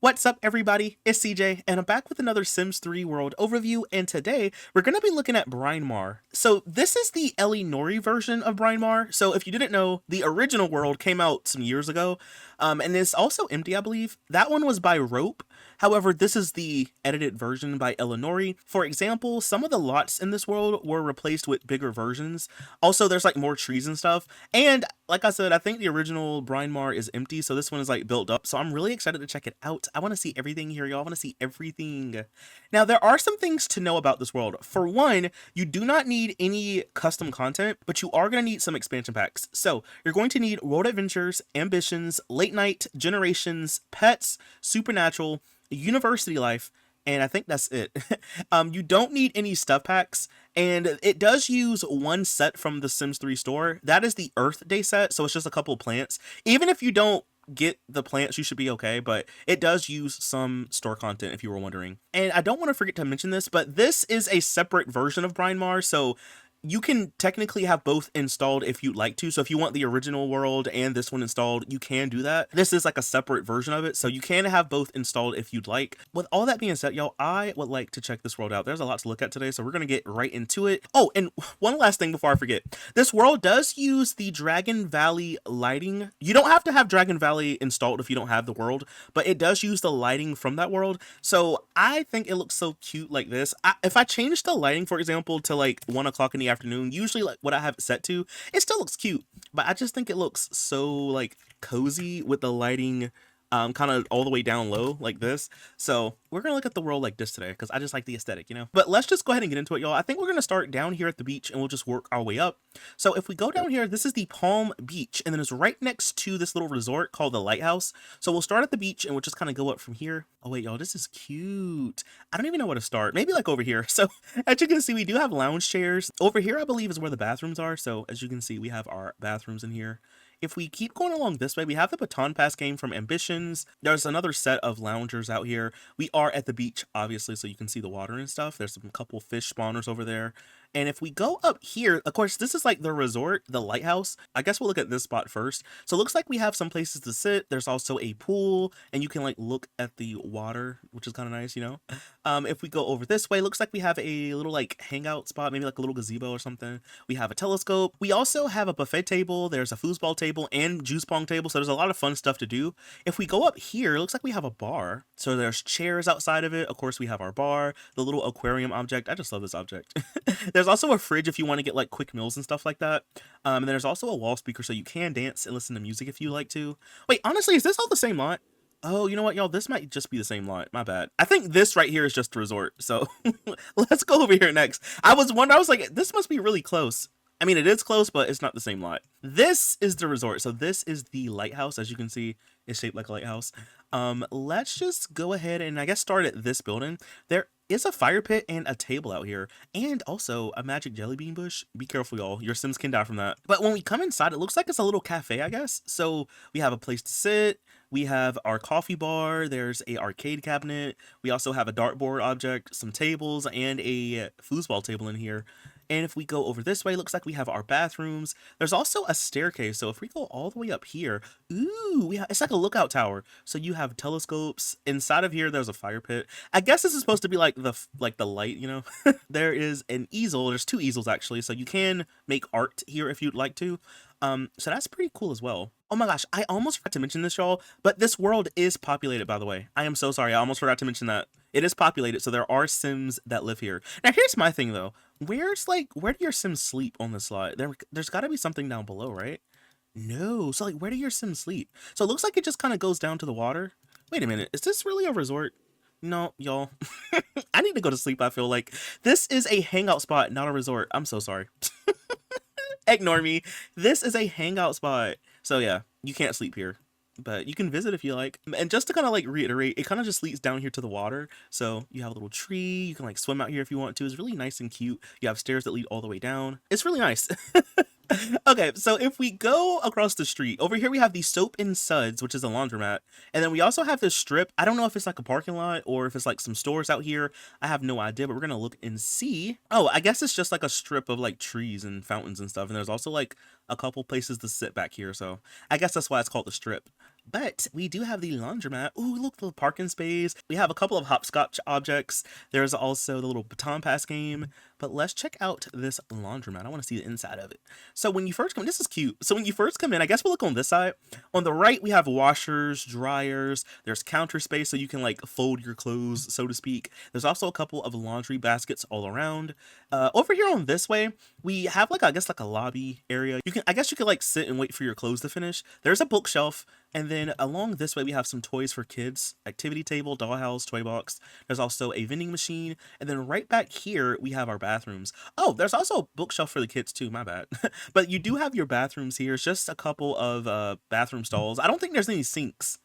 What's up, everybody? It's CJ, and I'm back with another Sims 3 world overview, and today we're going to be looking at Brynmar. So this is the EliOni version of Brynmar. So if you didn't know, the original world came out some years ago, and it's also empty, I believe. That one was by Rope. However, this is the edited version by EliOni. For example, some of the lots in this world were replaced with bigger versions. Also, there's like more trees and stuff. And like I said, I think the original Brynmar is empty, so this one is like built up. So I'm really excited to check it out. I want to see everything here, y'all. I want to see everything. Now, there are some things to know about this world. For one, you do not need any custom content, but you are going to need some expansion packs. So you're going to need World Adventures, Ambitions, Late Night, Generations, Pets, Supernatural, University Life, and I think that's it. You don't need any stuff packs, and it does use one set from the Sims 3 store. That is the Earth Day set, so it's just a couple plants. Even if you don't get the plants, you should be okay, but it does use some store content if you were wondering. And I don't want to forget to mention this, but this is a separate version of Brynmar, so you can technically have both installed if you'd like to. So if you want the original world and this one installed, you can do that. This is like a separate version of it, so you can have both installed if you'd like. With all that being said, y'all, I would like to check this world out. There's a lot to look at today, so we're gonna get right into it. Oh, and one last thing before I forget. This world does use the Dragon Valley lighting. You don't have to have Dragon Valley installed if you don't have the world, but it does use the lighting from that world. So I think it looks so cute like this. If I change the lighting, for example, to like 1 o'clock in the afternoon, usually like what I have it set to, it still looks cute, but I just think it looks so like cozy with the lighting kind of all the way down low like this. So we're gonna look at the world like this today because I just like the aesthetic, you know. But let's just go ahead and get into it, y'all. I think we're gonna start down here at the beach and we'll just work our way up. So if we go down here, this is the Palm Beach, and then it's right next to this little resort called the Lighthouse. So we'll start at the beach and we'll just kind of go up from here. Oh wait, y'all, this is cute. I don't even know where to start. Maybe like over here. So as you can see, we do have lounge chairs. Over here, I believe, is where the bathrooms are. So as you can see, we have our bathrooms in here. If we keep going along this way, we have the Baton Pass game from Ambitions. There's another set of loungers out here. We are at the beach, obviously, so you can see the water and stuff. There's some couple fish spawners over there. And if we go up here, of course, this is like the resort, the lighthouse. I guess we'll look at this spot first. So it looks like we have some places to sit. There's also a pool, and you can like look at the water, which is kind of nice, you know. If we go over this way, looks like we have a little like hangout spot, maybe like a little gazebo or something. We have a telescope. We also have a buffet table. There's a foosball table and juice pong table. So there's a lot of fun stuff to do. If we go up here, it looks like we have a bar. So there's chairs outside of it. Of course, we have our bar, the little aquarium object. I just love this object. There's also a fridge if you want to get like quick meals and stuff like that. And then there's also a wall speaker so you can dance and listen to music if you like to. Wait, honestly, is this all the same lot? Oh, you know what, y'all? This might just be the same lot. My bad. I think this right here is just the resort. So let's go over here next. I was like, this must be really close. I mean, it is close, but it's not the same lot. This is the resort. So this is the lighthouse. As you can see, it's shaped like a lighthouse. Let's just go ahead and I guess start at this building. There is a fire pit and a table out here, and also a magic jelly bean bush. Be careful, y'all. Your Sims can die from that. But when we come inside, it looks like it's a little cafe, I guess. So we have a place to sit. We have our coffee bar. There's a arcade cabinet. We also have a dartboard object, some tables, and a foosball table in here. And if we go over this way, it looks like we have our bathrooms. There's also a staircase. So if we go all the way up here, ooh, it's like a lookout tower. So you have telescopes. Inside of here, there's a fire pit. I guess this is supposed to be like the light, you know. There is an easel. There's 2 easels actually. So you can make art here if you'd like to. So that's pretty cool as well. Oh my gosh, I almost forgot to mention this, y'all, but this world is populated, by the way. I am so sorry. I almost forgot to mention that. It is populated, so there are Sims that live here. Now, here's my thing, though. Where do your Sims sleep on this lot? There's got to be something down below, right? No. So, like, where do your Sims sleep? So it looks like it just kind of goes down to the water. Wait a minute. Is this really a resort? No, y'all. I need to go to sleep, I feel like. This is a hangout spot, not a resort. I'm so sorry. Ignore me. This is a hangout spot. So yeah, you can't sleep here, but you can visit if you like. And just to kind of like reiterate, it kind of just leads down here to the water. So you have a little tree. You can like swim out here if you want to. It's really nice and cute. You have stairs that lead all the way down. It's really nice. Okay, so if we go across the street, over here we have the Soap and Suds, which is a laundromat. And then we also have this strip. I don't know if it's like a parking lot or if it's like some stores out here. I have no idea, but we're going to look and see. Oh, I guess it's just like a strip of like trees and fountains and stuff. And there's also like a couple places to sit back here. So I guess that's why it's called the strip. But we do have the laundromat. Ooh, look, the parking space. We have a couple of hopscotch objects. There's also the little baton pass game. But let's check out this laundromat. I want to see the inside of it. So when you first come, this is cute. So when you first come in, I guess we'll look on this side. On the right, we have washers, dryers. There's counter space so you can like fold your clothes, so to speak. There's also a couple of laundry baskets all around. Over here on this way, we have like, I guess like a lobby area. I guess you could like sit and wait for your clothes to finish. There's a bookshelf. And then along this way, we have some toys for kids, activity table, dollhouse, toy box. There's also a vending machine. And then right back here, we have our bathrooms. Oh, there's also a bookshelf for the kids too, my bad. But you do have your bathrooms here. It's just a couple of bathroom stalls. I don't think there's any sinks.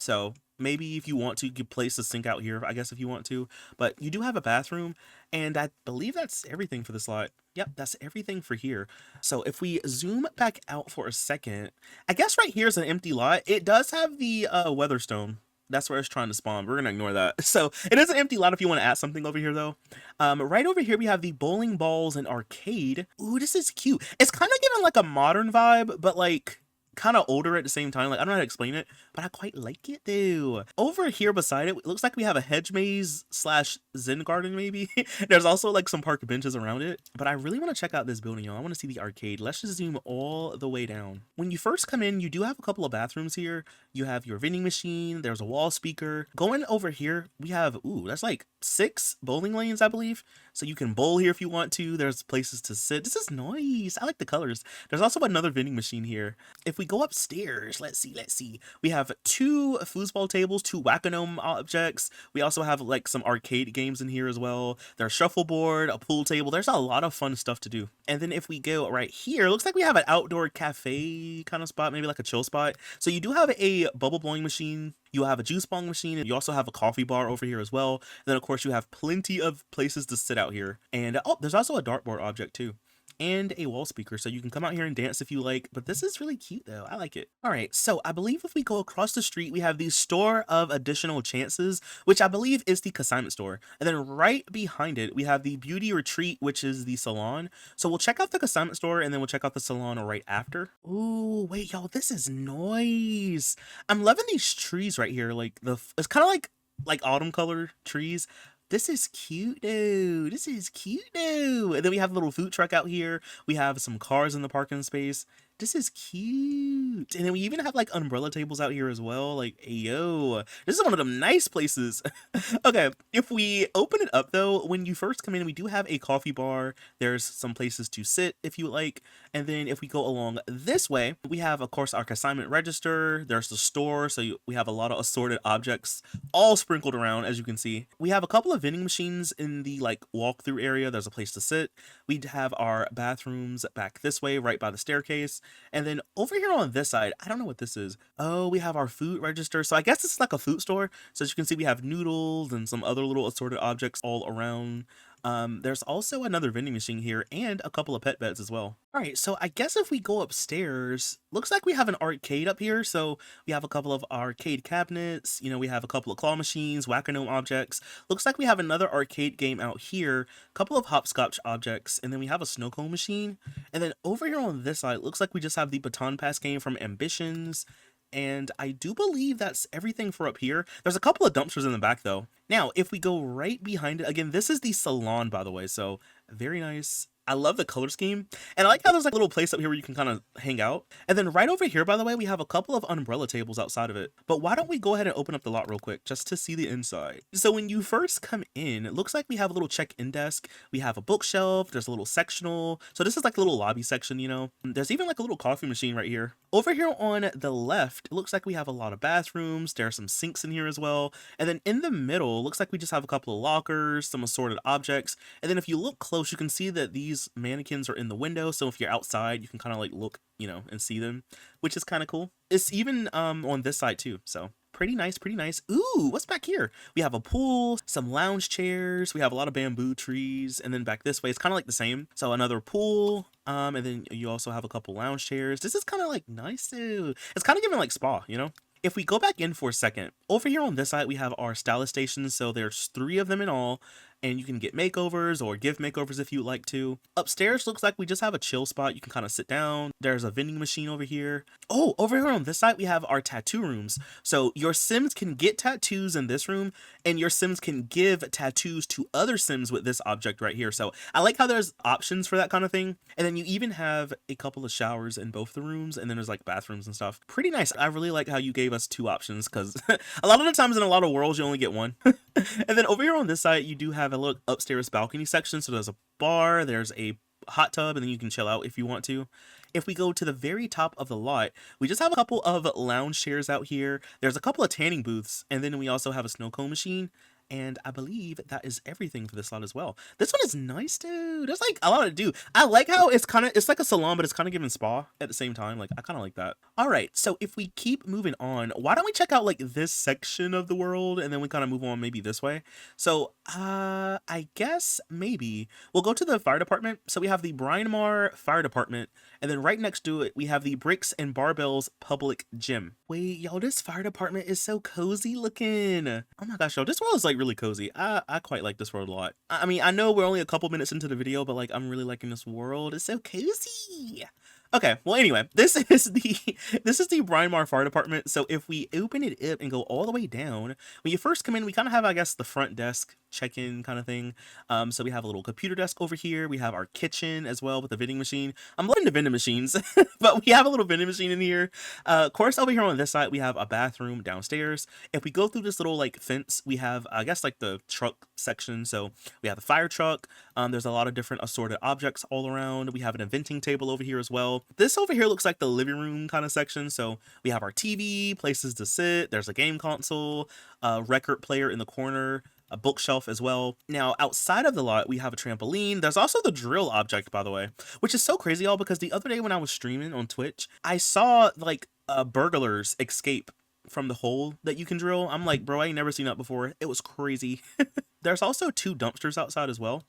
So maybe if you want to, you could place a sink out here, I guess, if you want to. But you do have a bathroom, and I believe that's everything for this lot. Yep, that's everything for here. So if we zoom back out for a second, I guess right here is an empty lot. It does have the Weatherstone. That's where it's trying to spawn. We're gonna ignore that. So it is an empty lot if you want to add something over here though. Right over here we have the bowling balls and arcade. Ooh, this is cute. It's kind of giving like a modern vibe, but like kind of older at the same time. Like, I don't know how to explain it, but I quite like it though. Over here beside it, it looks like we have a hedge maze slash zen garden maybe. There's also like some park benches around it, but I really want to check out this building, y'all. I want to see the arcade. Let's just zoom all the way down. When you first come in, you do have a couple of bathrooms here. You have your vending machine. There's a wall speaker. Going over here, we have, ooh, that's like 6 bowling lanes, I believe. So you can bowl here if you want to. There's places to sit. This is nice. I like the colors. There's also another vending machine here. If we go upstairs, let's see. We have 2 foosball tables, 2 whack-a-gnome objects. We also have like some arcade games in here as well. There's shuffleboard, a pool table. There's a lot of fun stuff to do. And then if we go right here, looks like we have an outdoor cafe kind of spot, maybe like a chill spot. So you do have a bubble blowing machine. You have a juice bong machine, and you also have a coffee bar over here as well. And then of course you have plenty of places to sit out here. And oh, there's also a dartboard object too, and a wall speaker, so you can come out here and dance if you like. But this is really cute though. I like it. All right, so I believe if we go across the street, we have the store of additional chances, which I believe is the consignment store. And then right behind it, we have the beauty retreat, which is the salon. So we'll check out the consignment store, and then we'll check out the salon right after. Ooh, wait, y'all, this is nice. I'm loving these trees right here. Like it's kind of like autumn color trees. This is cute, dude. This is cute, dude. And then we have a little food truck out here. We have some cars in the parking space. This is cute. And then we even have like umbrella tables out here as well. Like, yo, this is one of them nice places. Okay, if we open it up though, when you first come in, we do have a coffee bar. There's some places to sit if you like. And then if we go along this way, we have, of course, our consignment register. There's the store. So we have a lot of assorted objects all sprinkled around, as you can see. We have a couple of vending machines in the like walkthrough area. There's a place to sit. We have our bathrooms back this way, right by the staircase. And then over here on this side, I don't know what this is. Oh, we have our food register. So I guess it's like a food store. So as you can see, we have noodles and some other little assorted objects all around. There's also another vending machine here and a couple of pet beds as well. All right, so I guess if we go upstairs, looks like we have an arcade up here. So we have a couple of arcade cabinets. You know, we have a couple of claw machines, whack-a-gnome objects. Looks like we have another arcade game out here, a couple of hopscotch objects, and then we have a snow cone machine. And then over here on this side, looks like we just have the baton pass game from Ambitions. And I do believe that's everything for up here. There's a couple of dumpsters in the back though. Now, if we go right behind it, again, this is the salon, by the way. So very nice. I love the color scheme. And I like how there's like a little place up here where you can kind of hang out. And then right over here, by the way, we have a couple of umbrella tables outside of it. But why don't we go ahead and open up the lot real quick just to see the inside. So when you first come in, it looks like we have a little check-in desk. We have a bookshelf. There's a little sectional. So this is like a little lobby section, you know. There's even like a little coffee machine right here. Over here on the left, it looks like we have a lot of bathrooms. There are some sinks in here as well. And then in the middle, it looks like we just have a couple of lockers, some assorted objects. And then if you look close, you can see that these mannequins are in the window. So if you're outside, you can kind of like look, you know, and see them, which is kind of cool. It's even on this side too. So pretty nice, pretty nice. Ooh, what's back here? We have a pool, some lounge chairs. We have a lot of bamboo trees. And then back this way, it's kind of like the same. So another pool. And then you also have a couple lounge chairs. This is kind of like nice too. It's kind of giving like spa, you know? If we go back in for a second, Over here on this side, we have our stylist stations. So there's 3 of them in all, and you can get makeovers or give makeovers if you'd like to. Upstairs looks like we just have a chill spot. You can kind of sit down. There's a vending machine over here. Oh, over here on this side, we have our tattoo rooms. So your Sims can get tattoos in this room, and your Sims can give tattoos to other Sims with this object right here. So I like how there's options for that kind of thing. And then you even have a couple of showers in both the rooms, and then there's like bathrooms and stuff. Pretty nice. I really like how you gave us 2 options, because a lot of the times in a lot of worlds you only get one. And then over here on this side, you do have a little upstairs balcony section. So there's a bar, there's a hot tub, and then you can chill out if you want to. If we go to the very top of the lot, we just have a couple of lounge chairs out here. There's a couple of tanning booths, and then we also have a snow cone machine. And I believe that is everything for this lot as well. This one is nice, dude. There's like a lot to do. I like how it's like a salon, but it's kind of giving spa at the same time. Like, I kind of like that. All right, so if we keep moving on, why don't we check out like this section of the world, and then we kind of move on maybe this way. So I guess maybe we'll go to the fire department. So we have the Brynmar fire department, and then right next to it, we have the Bricks and Barbells public gym. Wait, yo, this fire department is so cozy looking. Oh my gosh, yo, this world is like really cozy. I quite like this world a lot. I mean, I know we're only a couple minutes into the video, but like, I'm really liking this world. It's so cozy. Okay, well anyway, this is the Brynmar Fire Department. So if we open it up and go all the way down, when you first come in, we kind of have, I guess, the front desk check-in kind of thing. So we have a little computer desk over here. We have our kitchen as well with the vending machine. I'm loving the vending machines, but we have a little vending machine in here. Of course, over here on this side, we have a bathroom downstairs. If we go through this little like fence, we have, I guess, like the truck section. So we have the fire truck. There's a lot of different assorted objects all around. We have an inventing table over here as well. This over here looks like the living room kind of section. So we have our TV, places to sit. There's a game console, a record player in the corner, a bookshelf as well. Now, outside of the lot, we have a trampoline. There's also the drill object, by the way, which is so crazy, y'all, because the other day when I was streaming on Twitch, I saw like burglars escape from the hole that you can drill. I'm like, bro, I ain't never seen that before. It was crazy. There's also 2 dumpsters outside as well.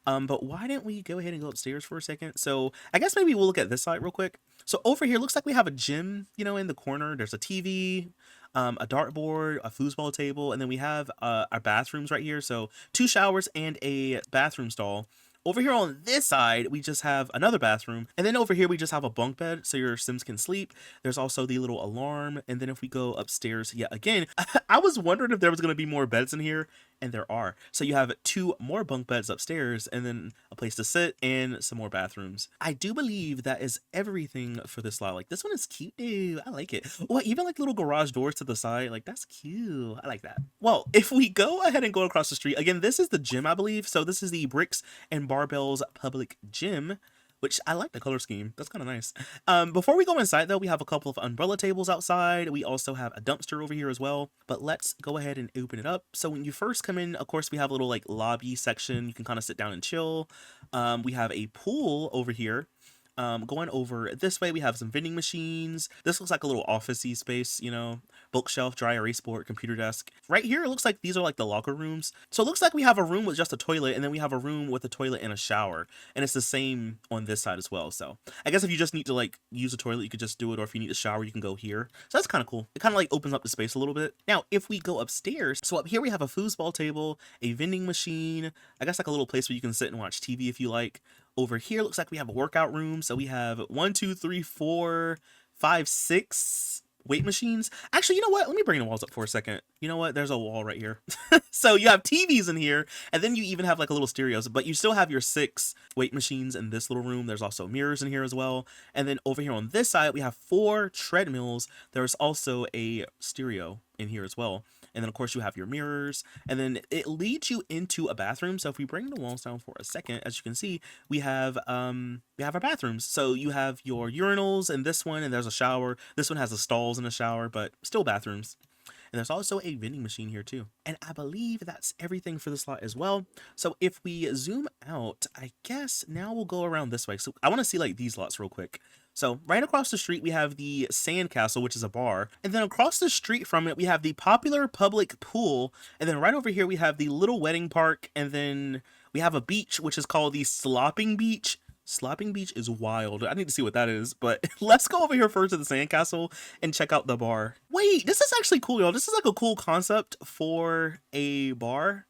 But why didn't we go ahead and go upstairs for a second? So I guess maybe we'll look at this side real quick. So over here, looks like we have a gym, you know, in the corner. There's a TV, a dartboard, a foosball table, and then we have our bathrooms right here. So 2 showers and a bathroom stall. Over here on this side, we just have another bathroom. And then over here, we just have a bunk bed so your Sims can sleep. There's also the little alarm. And then if we go upstairs yet again, I was wondering if there was going to be more beds in here. And there are. So you have 2 more bunk beds upstairs, and then a place to sit and some more bathrooms. I do believe that is everything for this lot. Like, this one is cute, dude. I like it. Well, even like little garage doors to the side. Like, that's cute. I like that. Well, if we go ahead and go across the street, again, this is the gym, I believe. So this is the Bricks and Barbells public gym, which I like the color scheme. That's kind of nice. Before we go inside, though, we have a couple of umbrella tables outside. We also have a dumpster over here as well. But let's go ahead and open it up. So when you first come in, of course, we have a little like lobby section. You can kind of sit down and chill. We have a pool over here. Going over this way, we have some vending machines. This looks like a little office-y space, you know, bookshelf, dry erase board, computer desk. Right here, it looks like these are like the locker rooms. So it looks like we have a room with just a toilet, and then we have a room with a toilet and a shower. And it's the same on this side as well. So I guess if you just need to like use a toilet, you could just do it. Or if you need a shower, you can go here. So that's kind of cool. It kind of like opens up the space a little bit. Now, if we go upstairs, so up here we have a foosball table, a vending machine, I guess like a little place where you can sit and watch TV if you like. Over here, looks like we have a workout room. So we have 1, 2, 3, 4, 5, 6 weight machines. Actually, you know what? Let me bring the walls up for a second. You know what? There's a wall right here. So you have TVs in here, and then you even have like a little stereos, but you still have your 6 weight machines in this little room. There's also mirrors in here as well. And then over here on this side, we have 4 treadmills. There's also a stereo in here as well. And then of course you have your mirrors, and then it leads you into a bathroom. So if we bring the walls down for a second, as you can see, we have our bathrooms. So you have your urinals in this one, and there's a shower. This one has the stalls and a shower, but still bathrooms. And there's also a vending machine here too. And I believe that's everything for this lot as well. So if we zoom out, I guess now we'll go around this way. So I want to see like these lots real quick. So right across the street, we have the Sandcastle, which is a bar. And then across the street from it, we have the popular public pool. And then right over here, we have the little wedding park. And then we have a beach, which is called the Slopping Beach, Slopping Beach is wild. I need to see what that is, but let's go over here first to the sandcastle and check out the bar. Wait, this is actually cool, y'all. This is like a cool concept for a bar.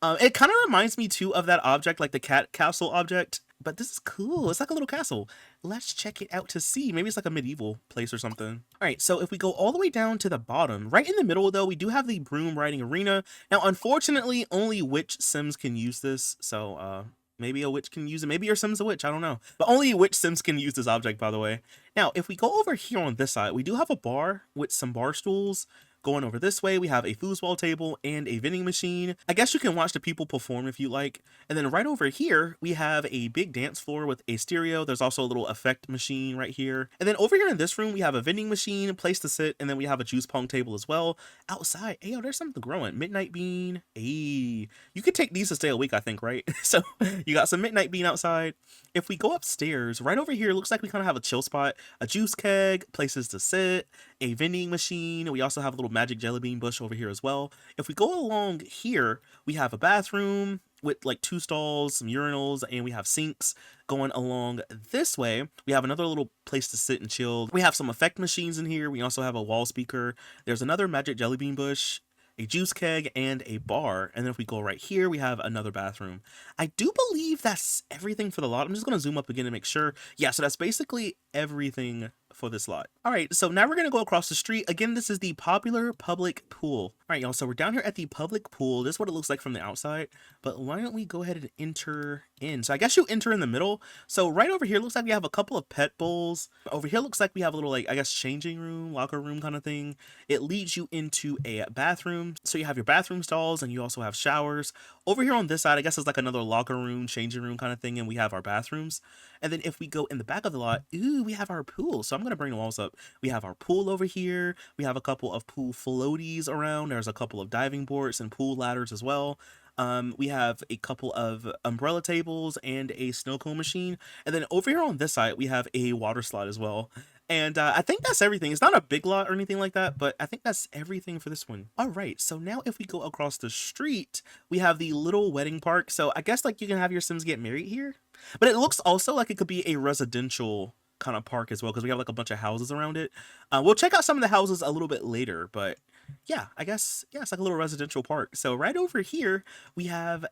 It kind of reminds me too of that object, like the cat castle object, but this is cool. It's like a little castle. Let's check it out to see. Maybe it's like a medieval place or something. All right, so if we go all the way down to the bottom, right in the middle though, we do have the broom riding arena. Now, unfortunately, only witch Sims can use this, so maybe a witch can use it. Maybe your Sim's a witch, I don't know. But only witch Sims can use this object, by the way. Now, if we go over here on this side, we do have a bar with some bar stools. Going over this way, we have a foosball table and a vending machine. I guess you can watch the people perform if you like. And then right over here, we have a big dance floor with a stereo. There's also a little effect machine right here. And then over here in this room, we have a vending machine, place to sit, and then we have a juice pong table as well. Outside, hey, yo, there's something growing. Midnight bean. Hey, you could take these to stay awake, I think, right? So you got some midnight bean outside. If we go upstairs, right over here, looks like we kind of have a chill spot, a juice keg, places to sit, a vending machine. We also have a little magic jelly bean bush over here as well. If we go along here, we have a bathroom with like 2 stalls, some urinals, and we have sinks. Going along this way, we have another little place to sit and chill. We have some effect machines in here. We also have a wall speaker. There's another magic jelly bean bush, a juice keg, and a bar. And then if we go right here, we have another bathroom. I do believe that's everything for the lot. I'm just going to zoom up again and make sure. Yeah, so that's basically everything for this lot. All right, so now we're going to go across the street. Again, this is the popular public pool. All right, y'all, so we're down here at the public pool. This is what it looks like from the outside, but why don't we go ahead and enter in? So I guess you enter in the middle. So right over here looks like we have a couple of pet bowls. Over here looks like we have a little, like, I guess changing room, locker room kind of thing. It leads you into a bathroom. So you have your bathroom stalls and you also have showers. Over here on this side, I guess it's like another locker room, changing room kind of thing, and we have our bathrooms. And then if we go in the back of the lot, ooh, we have our pool. So I'm going to bring the walls up. We have our pool over here. We have a couple of pool floaties around. There's a couple of diving boards and pool ladders as well. We have a couple of umbrella tables and a snow cone machine. And then over here on this side, we have a water slide as well. And I think that's everything. It's not a big lot or anything like that, but I think that's everything for this one. All right, so now if we go across the street, we have the little wedding park. So I guess like you can have your Sims get married here, but it looks also like it could be a residential kind of park as well, because we have like a bunch of houses around it. We'll check out some of the houses a little bit later, but yeah, I guess, yeah, it's like a little residential park. So right over here, we have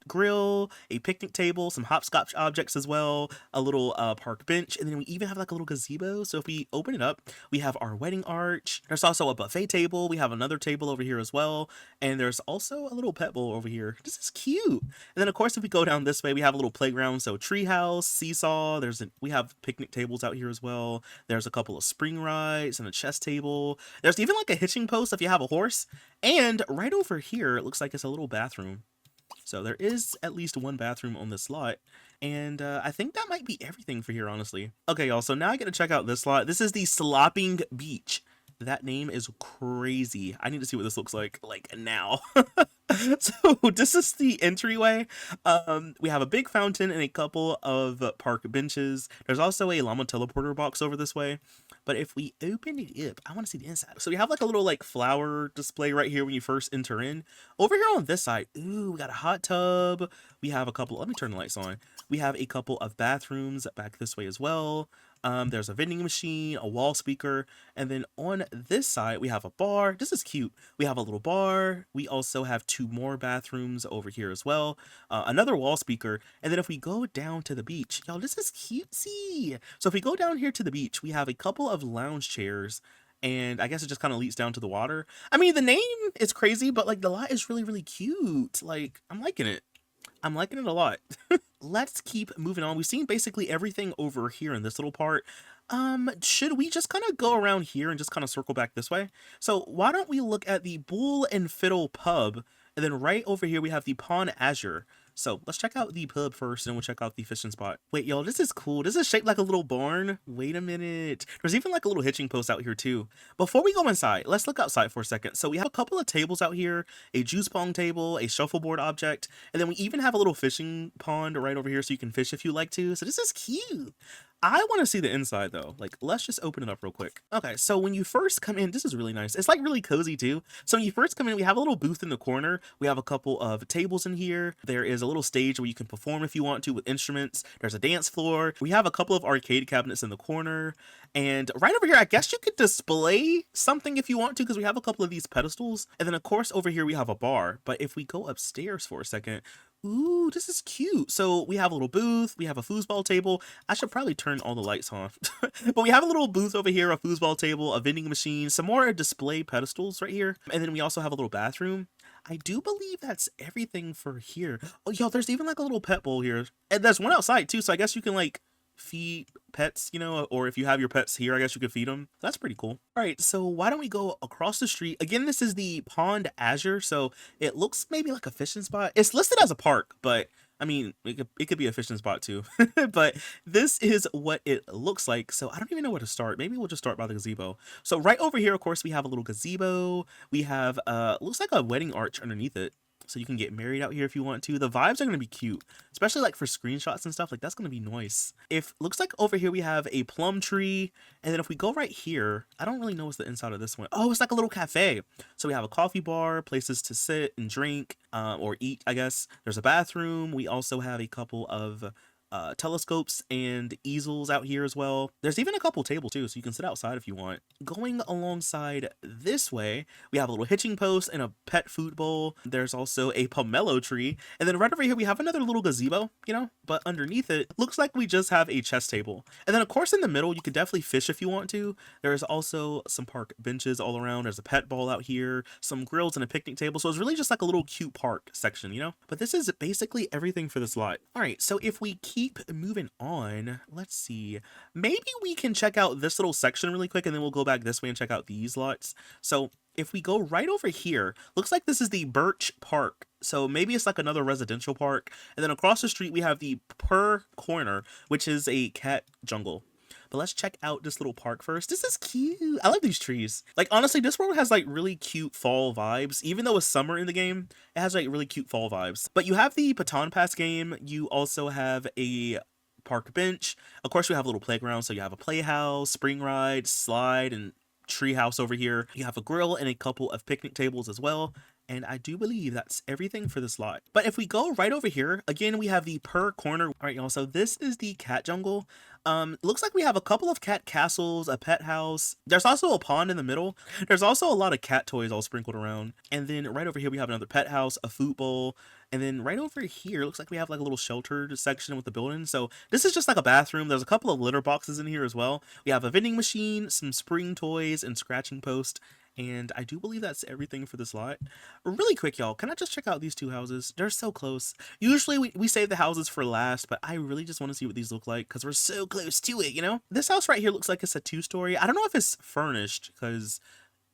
grill, a picnic table, some hopscotch objects as well, a little park bench, and then we even have like a little gazebo. So if we open it up, we have our wedding arch. There's also a buffet table. We have another table over here as well, and there's also a little pet bowl over here. This is cute. And then of course, if we go down this way, we have a little playground. So treehouse, seesaw. We have picnic tables out here as well. There's a couple of spring rides and a chess table. There's even like a hitching post if you have a horse. And right over here, it looks like it's a little bathroom. So there is at least one bathroom on this lot. And I think that might be everything for here, honestly. Okay, y'all, so now I get to check out this lot. This is the Slopping Beach. That name is crazy. I need to see what this looks like now. So this is the entryway. We have a big fountain and a couple of park benches. There's also a llama teleporter box over this way. But if we open it up, I want to see the inside. So we have like a little like flower display right here when you first enter in. Over here on this side, ooh, we got a hot tub. We have a couple, let me turn the lights on. We have a couple of bathrooms back this way as well. There's a vending machine, a wall speaker, and then on this side, we have a bar. This is cute. We have a little bar. We also have 2 more bathrooms over here as well. Another wall speaker. And then if we go down to the beach, y'all, this is cutesy. So if we go down here to the beach, we have a couple of lounge chairs, and I guess it just kind of leads down to the water. I mean, the name is crazy, but like the lot is really, really cute. Like, I'm liking it. I'm liking it a lot. Let's keep moving on. We've seen basically everything over here in this little part. Should we just kind of go around here and just kind of circle back this way? So why don't we look at the Bull and Fiddle pub, and then right over here we have the Pawn Azure. So let's check out the pub first, and we'll check out the fishing spot. Wait, y'all, this is cool. This is shaped like a little barn. Wait a minute. There's even like a little hitching post out here too. Before we go inside, let's look outside for a second. So we have a couple of tables out here, a juice pong table, a shuffleboard object, and then we even have a little fishing pond right over here so you can fish if you like to. So this is cute. I want to see the inside though. Like, let's just open it up real quick. Okay, so when you first come in, this is really nice. It's like really cozy too. So when you first come in, we have a little booth in the corner. We have a couple of tables in here. There is a a little stage where you can perform if you want to with instruments. There's a dance floor. We have a couple of arcade cabinets in the corner. And right over here, I guess you could display something if you want to, because we have a couple of these pedestals. And then of course over here we have a bar. But if we go upstairs for a second, ooh, this is cute. So we have a little booth, we have a foosball table. I should probably turn all the lights on. But we have a little booth over here, a foosball table, a vending machine, some more display pedestals right here. And then we also have a little bathroom. I do believe that's everything for here. Oh, yo, there's even like a little pet bowl here. And there's one outside too, so I guess you can like feed pets, you know, or if you have your pets here, I guess you could feed them. That's pretty cool. All right, so why don't we go across the street? Again, this is the Pond Azure, so it looks maybe like a fishing spot. It's listed as a park, but I mean, it could be a fishing spot too. But this is what it looks like. So I don't even know where to start. Maybe we'll just start by the gazebo. So right over here, of course, we have a little gazebo. We have, looks like a wedding arch underneath it. So you can get married out here if you want to. The vibes are going to be cute, especially like for screenshots and stuff. Like that's going to be nice. If looks like over here we have a plum tree. And then if we go right here, I don't really know what's the inside of this one. Oh, it's like a little cafe. So we have a coffee bar, places to sit and drink or eat, I guess. There's a bathroom. We also have a couple of telescopes and easels out here as well. There's even a couple tables too, so you can sit outside if you want. Going alongside this way, we have a little hitching post and a pet food bowl. There's also a pomelo tree, and then right over here we have another little gazebo, you know, but underneath it looks like we just have a chess table. And then of course in the middle you could definitely fish if you want to. There's also some park benches all around. There's a pet ball out here, some grills and a picnic table. So it's really just like a little cute park section, you know. But this is basically everything for this lot. All right, so if we keep moving on, let's see, maybe we can check out this little section really quick and then we'll go back this way and check out these lots. So if we go right over here, looks like this is the Birch Park. So maybe it's like another residential park. And then across the street we have the Purr Corner, which is a cat jungle. But let's check out this little park first. This is cute. I love these trees. Like, honestly, this world has like really cute fall vibes. Even though it's summer in the game, it has like really cute fall vibes. But you have the Baton Pass game. You also have a park bench. Of course, you have a little playground. So you have a playhouse, spring ride, slide, and tree house over here. You have a grill and a couple of picnic tables as well. And I do believe that's everything for this lot. But if we go right over here, again, we have the Purr Corner. All right, y'all, so this is the cat jungle. Looks like we have a couple of cat castles, a pet house. There's also a pond in the middle. There's also a lot of cat toys all sprinkled around. And then right over here, we have another pet house, a food bowl. And then right over here, looks like we have like a little sheltered section with the building. So this is just like a bathroom. There's a couple of litter boxes in here as well. We have a vending machine, some spring toys, and scratching post. And I do believe that's everything for this lot. Really quick, y'all, can I just check out these two houses? They're so close. Usually we save the houses for last, but I really just want to see what these look like because we're so close to it, you know? This house right here looks like it's a 2-story. I don't know if it's furnished because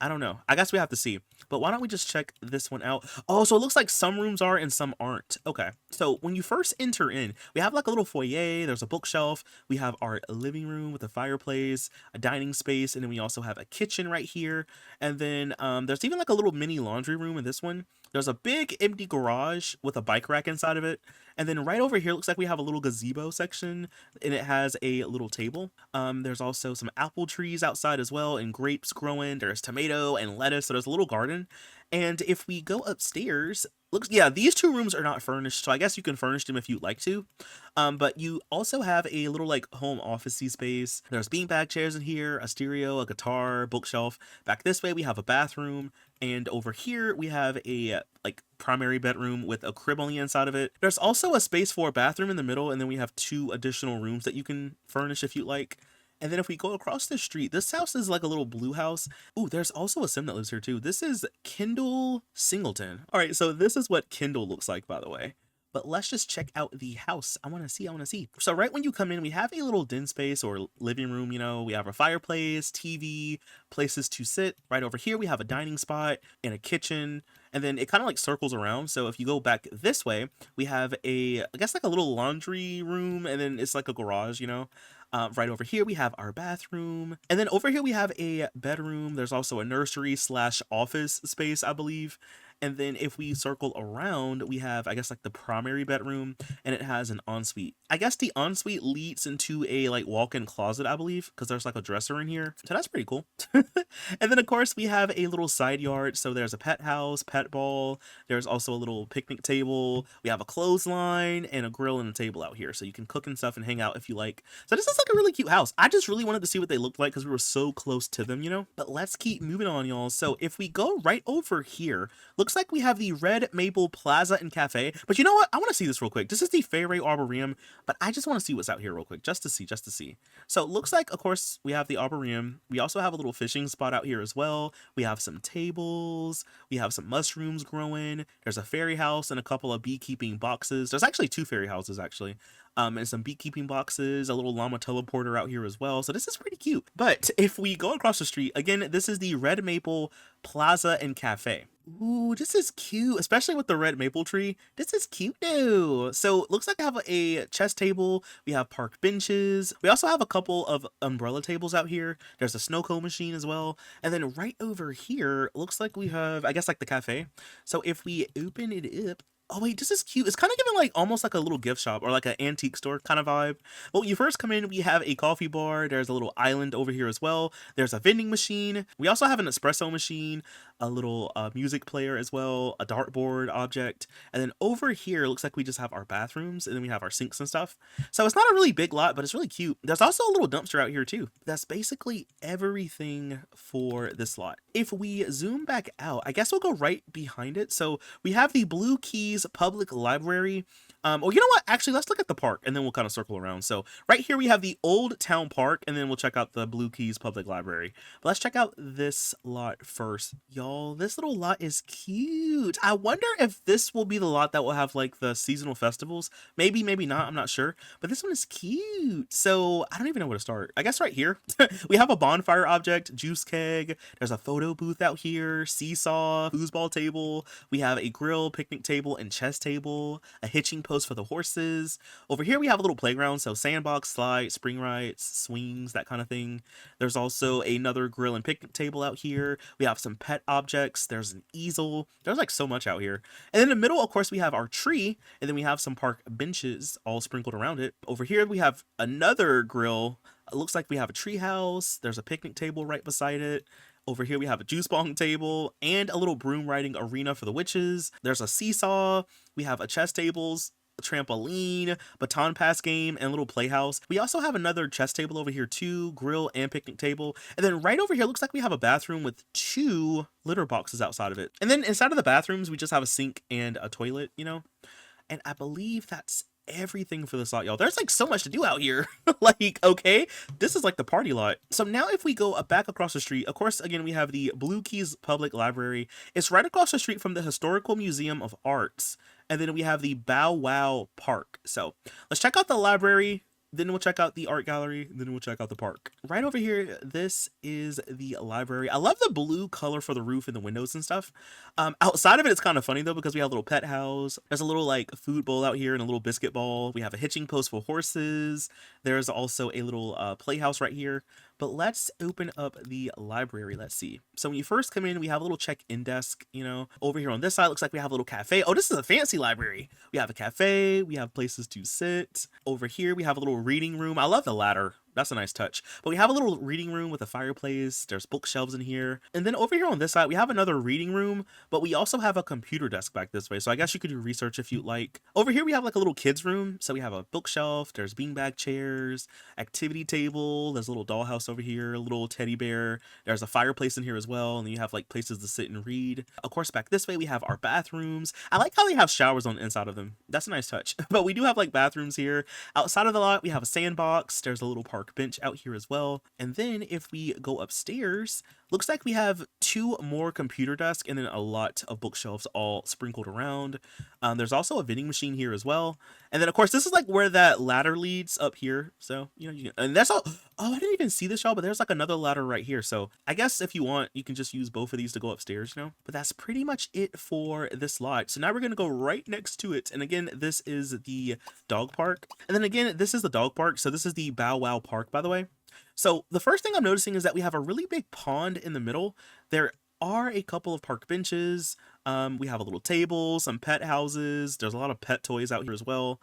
I don't know. I guess we have to see. But why don't we just check this one out? Oh, so it looks like some rooms are and some aren't. Okay. So when you first enter in, we have like a little foyer. There's a bookshelf. We have our living room with a fireplace, a dining space, and then we also have a kitchen right here. And then there's even like a little mini laundry room in this one. There's a big empty garage with a bike rack inside of it. And then right over here, looks like we have a little gazebo section and it has a little table. There's also some apple trees outside as well and grapes growing. There's tomato and lettuce. So there's a little garden. And if we go upstairs, looks, yeah, these two rooms are not furnished. So I guess you can furnish them if you'd like to. But you also have a little like home office-y space. There's beanbag chairs in here, a stereo, a guitar, bookshelf. Back this way, we have a bathroom. And over here, we have a like primary bedroom with a crib on the inside of it. There's also a space for a bathroom in the middle. And then we have 2 additional rooms that you can furnish if you'd like. And then if we go across the street, this house is like a little blue house. Ooh, there's also a sim that lives here too. This is Kendall Singleton. All right, so this is what Kendall looks like, by the way. But let's just check out the house. I want to see. So right when you come in, we have a little den space or living room, you know. We have a fireplace, TV, places to sit. Right over here, we have a dining spot and a kitchen. And then it kind of like circles around. So if you go back this way, we have I guess like a little laundry room. And then it's like a garage, you know. Right over here, we have our bathroom. And then over here, we have a bedroom. There's also a nursery / office space, I believe. And then if we circle around, we have, I guess, like the primary bedroom, and it has an ensuite. I guess the ensuite leads into a like walk-in closet, I believe, because there's like a dresser in here. So that's pretty cool. And then of course we have a little side yard. So there's a pet house, pet ball. There's also a little picnic table. We have a clothesline and a grill and a table out here. So you can cook and stuff and hang out if you like. So this is like a really cute house. I just really wanted to see what they looked like because we were so close to them, you know? But let's keep moving on, y'all. So if we go right over here, looks like we have the red Maple Plaza and Cafe. But you know what? I want to see this real quick. This is the Fairy Arboretum, but I just want to see what's out here real quick, just to see. So it looks like, of course, we have the Arboretum. We also have a little fishing spot out here as well. We have some tables. We have some mushrooms growing. There's a fairy house and a couple of beekeeping boxes. There's actually 2 fairy houses, actually. And some beekeeping boxes, a little llama teleporter out here as well. So this is pretty cute. But if we go across the street, again, this is the Red Maple Plaza and Cafe. Ooh, this is cute, especially with the red maple tree. This is cute though. So it looks like I have a chess table. We have park benches. We also have a couple of umbrella tables out here. There's a snow cone machine as well. And then right over here, looks like we have, I guess, like the cafe. So if we open it up, oh wait, this is cute. It's kind of giving like almost like a little gift shop or like an antique store kind of vibe. Well, when you first come in, we have a coffee bar. There's a little island over here as well. There's a vending machine. We also have an espresso machine, a little music player as well, a dartboard object. And then over here, it looks like we just have our bathrooms and then we have our sinks and stuff. So it's not a really big lot, but it's really cute. There's also a little dumpster out here too. That's basically everything for this lot. If we zoom back out, I guess we'll go right behind it. So we have the Blue Keys Public Library. Or you know what? Actually, let's look at the park and then we'll kind of circle around. So right here we have the Old Town Park and then we'll check out the Blue Keys Public Library. But let's check out this lot first. Y'all, this little lot is cute. I wonder if this will be the lot that will have like the seasonal festivals. Maybe, maybe not. I'm not sure. But this one is cute. So I don't even know where to start. I guess right here we have a bonfire object, juice keg. There's a photo booth out here, seesaw, foosball table. We have a grill, picnic table, and chess table, a hitching post for the horses. Over here we have a little playground, so sandbox, slide, spring rides, swings, that kind of thing. There's also another grill and picnic table out here. We have some pet objects. There's an easel. There's like so much out here. And in the middle, of course, we have our tree, and then we have some park benches all sprinkled around it. Over here we have another grill. It looks like we have a tree house. There's a picnic table right beside it. Over here we have a juice bong table and a little broom riding arena for the witches. There's a seesaw. We have a chess tables, a trampoline, baton pass game, and a little playhouse. We also have another chess table over here too, grill and picnic table. And then right over here looks like we have a bathroom with 2 litter boxes outside of it. And then inside of the bathrooms, we just have a sink and a toilet, you know? And I believe that's everything for this lot, y'all. There's like so much to do out here. Like, okay, this is like the party lot. So now if we go back across the street, of course, again, we have the Blue Keys Public Library. It's right across the street from the Historical Museum of Arts. And then we have the Bow Wow Park. So let's check out the library. Then we'll check out the art gallery. Then we'll check out the park. Right over here, this is the library. I love the blue color for the roof and the windows and stuff. Outside of it, it's kind of funny though, because we have a little pet house. There's a little like food bowl out here and a little biscuit ball. We have a hitching post for horses. There's also a little playhouse right here. But let's open up the library. Let's see. So when you first come in, we have a little check-in desk, you know. Over here on this side, looks like we have a little cafe. Oh, this is a fancy library. We have a cafe. We have places to sit. Over here, we have a little reading room. I love the ladder. That's a nice touch. But we have a little reading room with a fireplace. There's bookshelves in here. And then over here on this side, we have another reading room, but we also have a computer desk back this way. So I guess you could do research if you'd like. Over here, we have like a little kids room. So we have a bookshelf. There's beanbag chairs, activity table. There's a little dollhouse over here, a little teddy bear. There's a fireplace in here as well. And then you have like places to sit and read. Of course, back this way, we have our bathrooms. I like how they have showers on the inside of them. That's a nice touch. But we do have like bathrooms here. Outside of the lot, we have a sandbox. There's a little park bench out here as well. And then if we go upstairs, looks like we have 2 more computer desks and then a lot of bookshelves all sprinkled around. There's also a vending machine here as well. And then of course, this is like where that ladder leads up here. So, you know, and that's all. Oh, I didn't even see this, y'all, but there's like another ladder right here. So I guess if you want, you can just use both of these to go upstairs, you know, but that's pretty much it for this lot. So now we're going to go right next to it. And again, this is the dog park. And then again, this is the dog park. So this is the Bow Wow Park, by the way. So the first thing I'm noticing is that we have a really big pond in the middle. There are a couple of park benches. We have a little table, some pet houses. There's a lot of pet toys out here as well.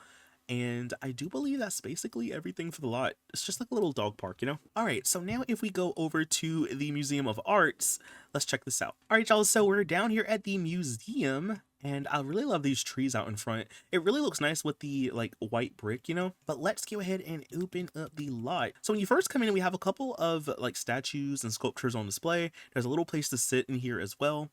And I do believe that's basically everything for the lot. It's just like a little dog park, you know? All right, so now if we go over to the Museum of Arts, let's check this out. All right, y'all, so we're down here at the museum, and I really love these trees out in front. It really looks nice with the like white brick, you know? But let's go ahead and open up the lot. So when you first come in, we have a couple of like statues and sculptures on display. There's a little place to sit in here as well.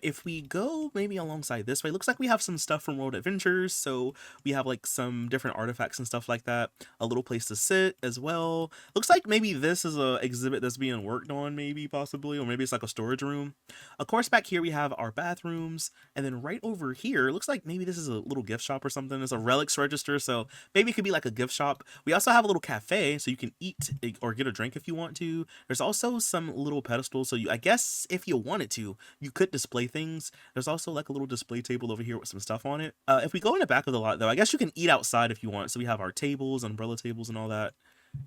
If we go maybe alongside this way, looks like we have some stuff from World Adventures. So we have like some different artifacts and stuff like that. A little place to sit as well. Looks like maybe this is a exhibit that's being worked on, maybe possibly, or maybe it's like a storage room. Of course, back here we have our bathrooms, and then right over here, looks like maybe this is a little gift shop or something. It's a relics register, so maybe it could be like a gift shop. We also have a little cafe, so you can eat or get a drink if you want to. There's also some little pedestals, so I guess if you wanted to, you could display things. There's also like a little display table over here with some stuff on it. If we go in the back of the lot though, I guess you can eat outside if you want. So we have our tables, umbrella tables and all that.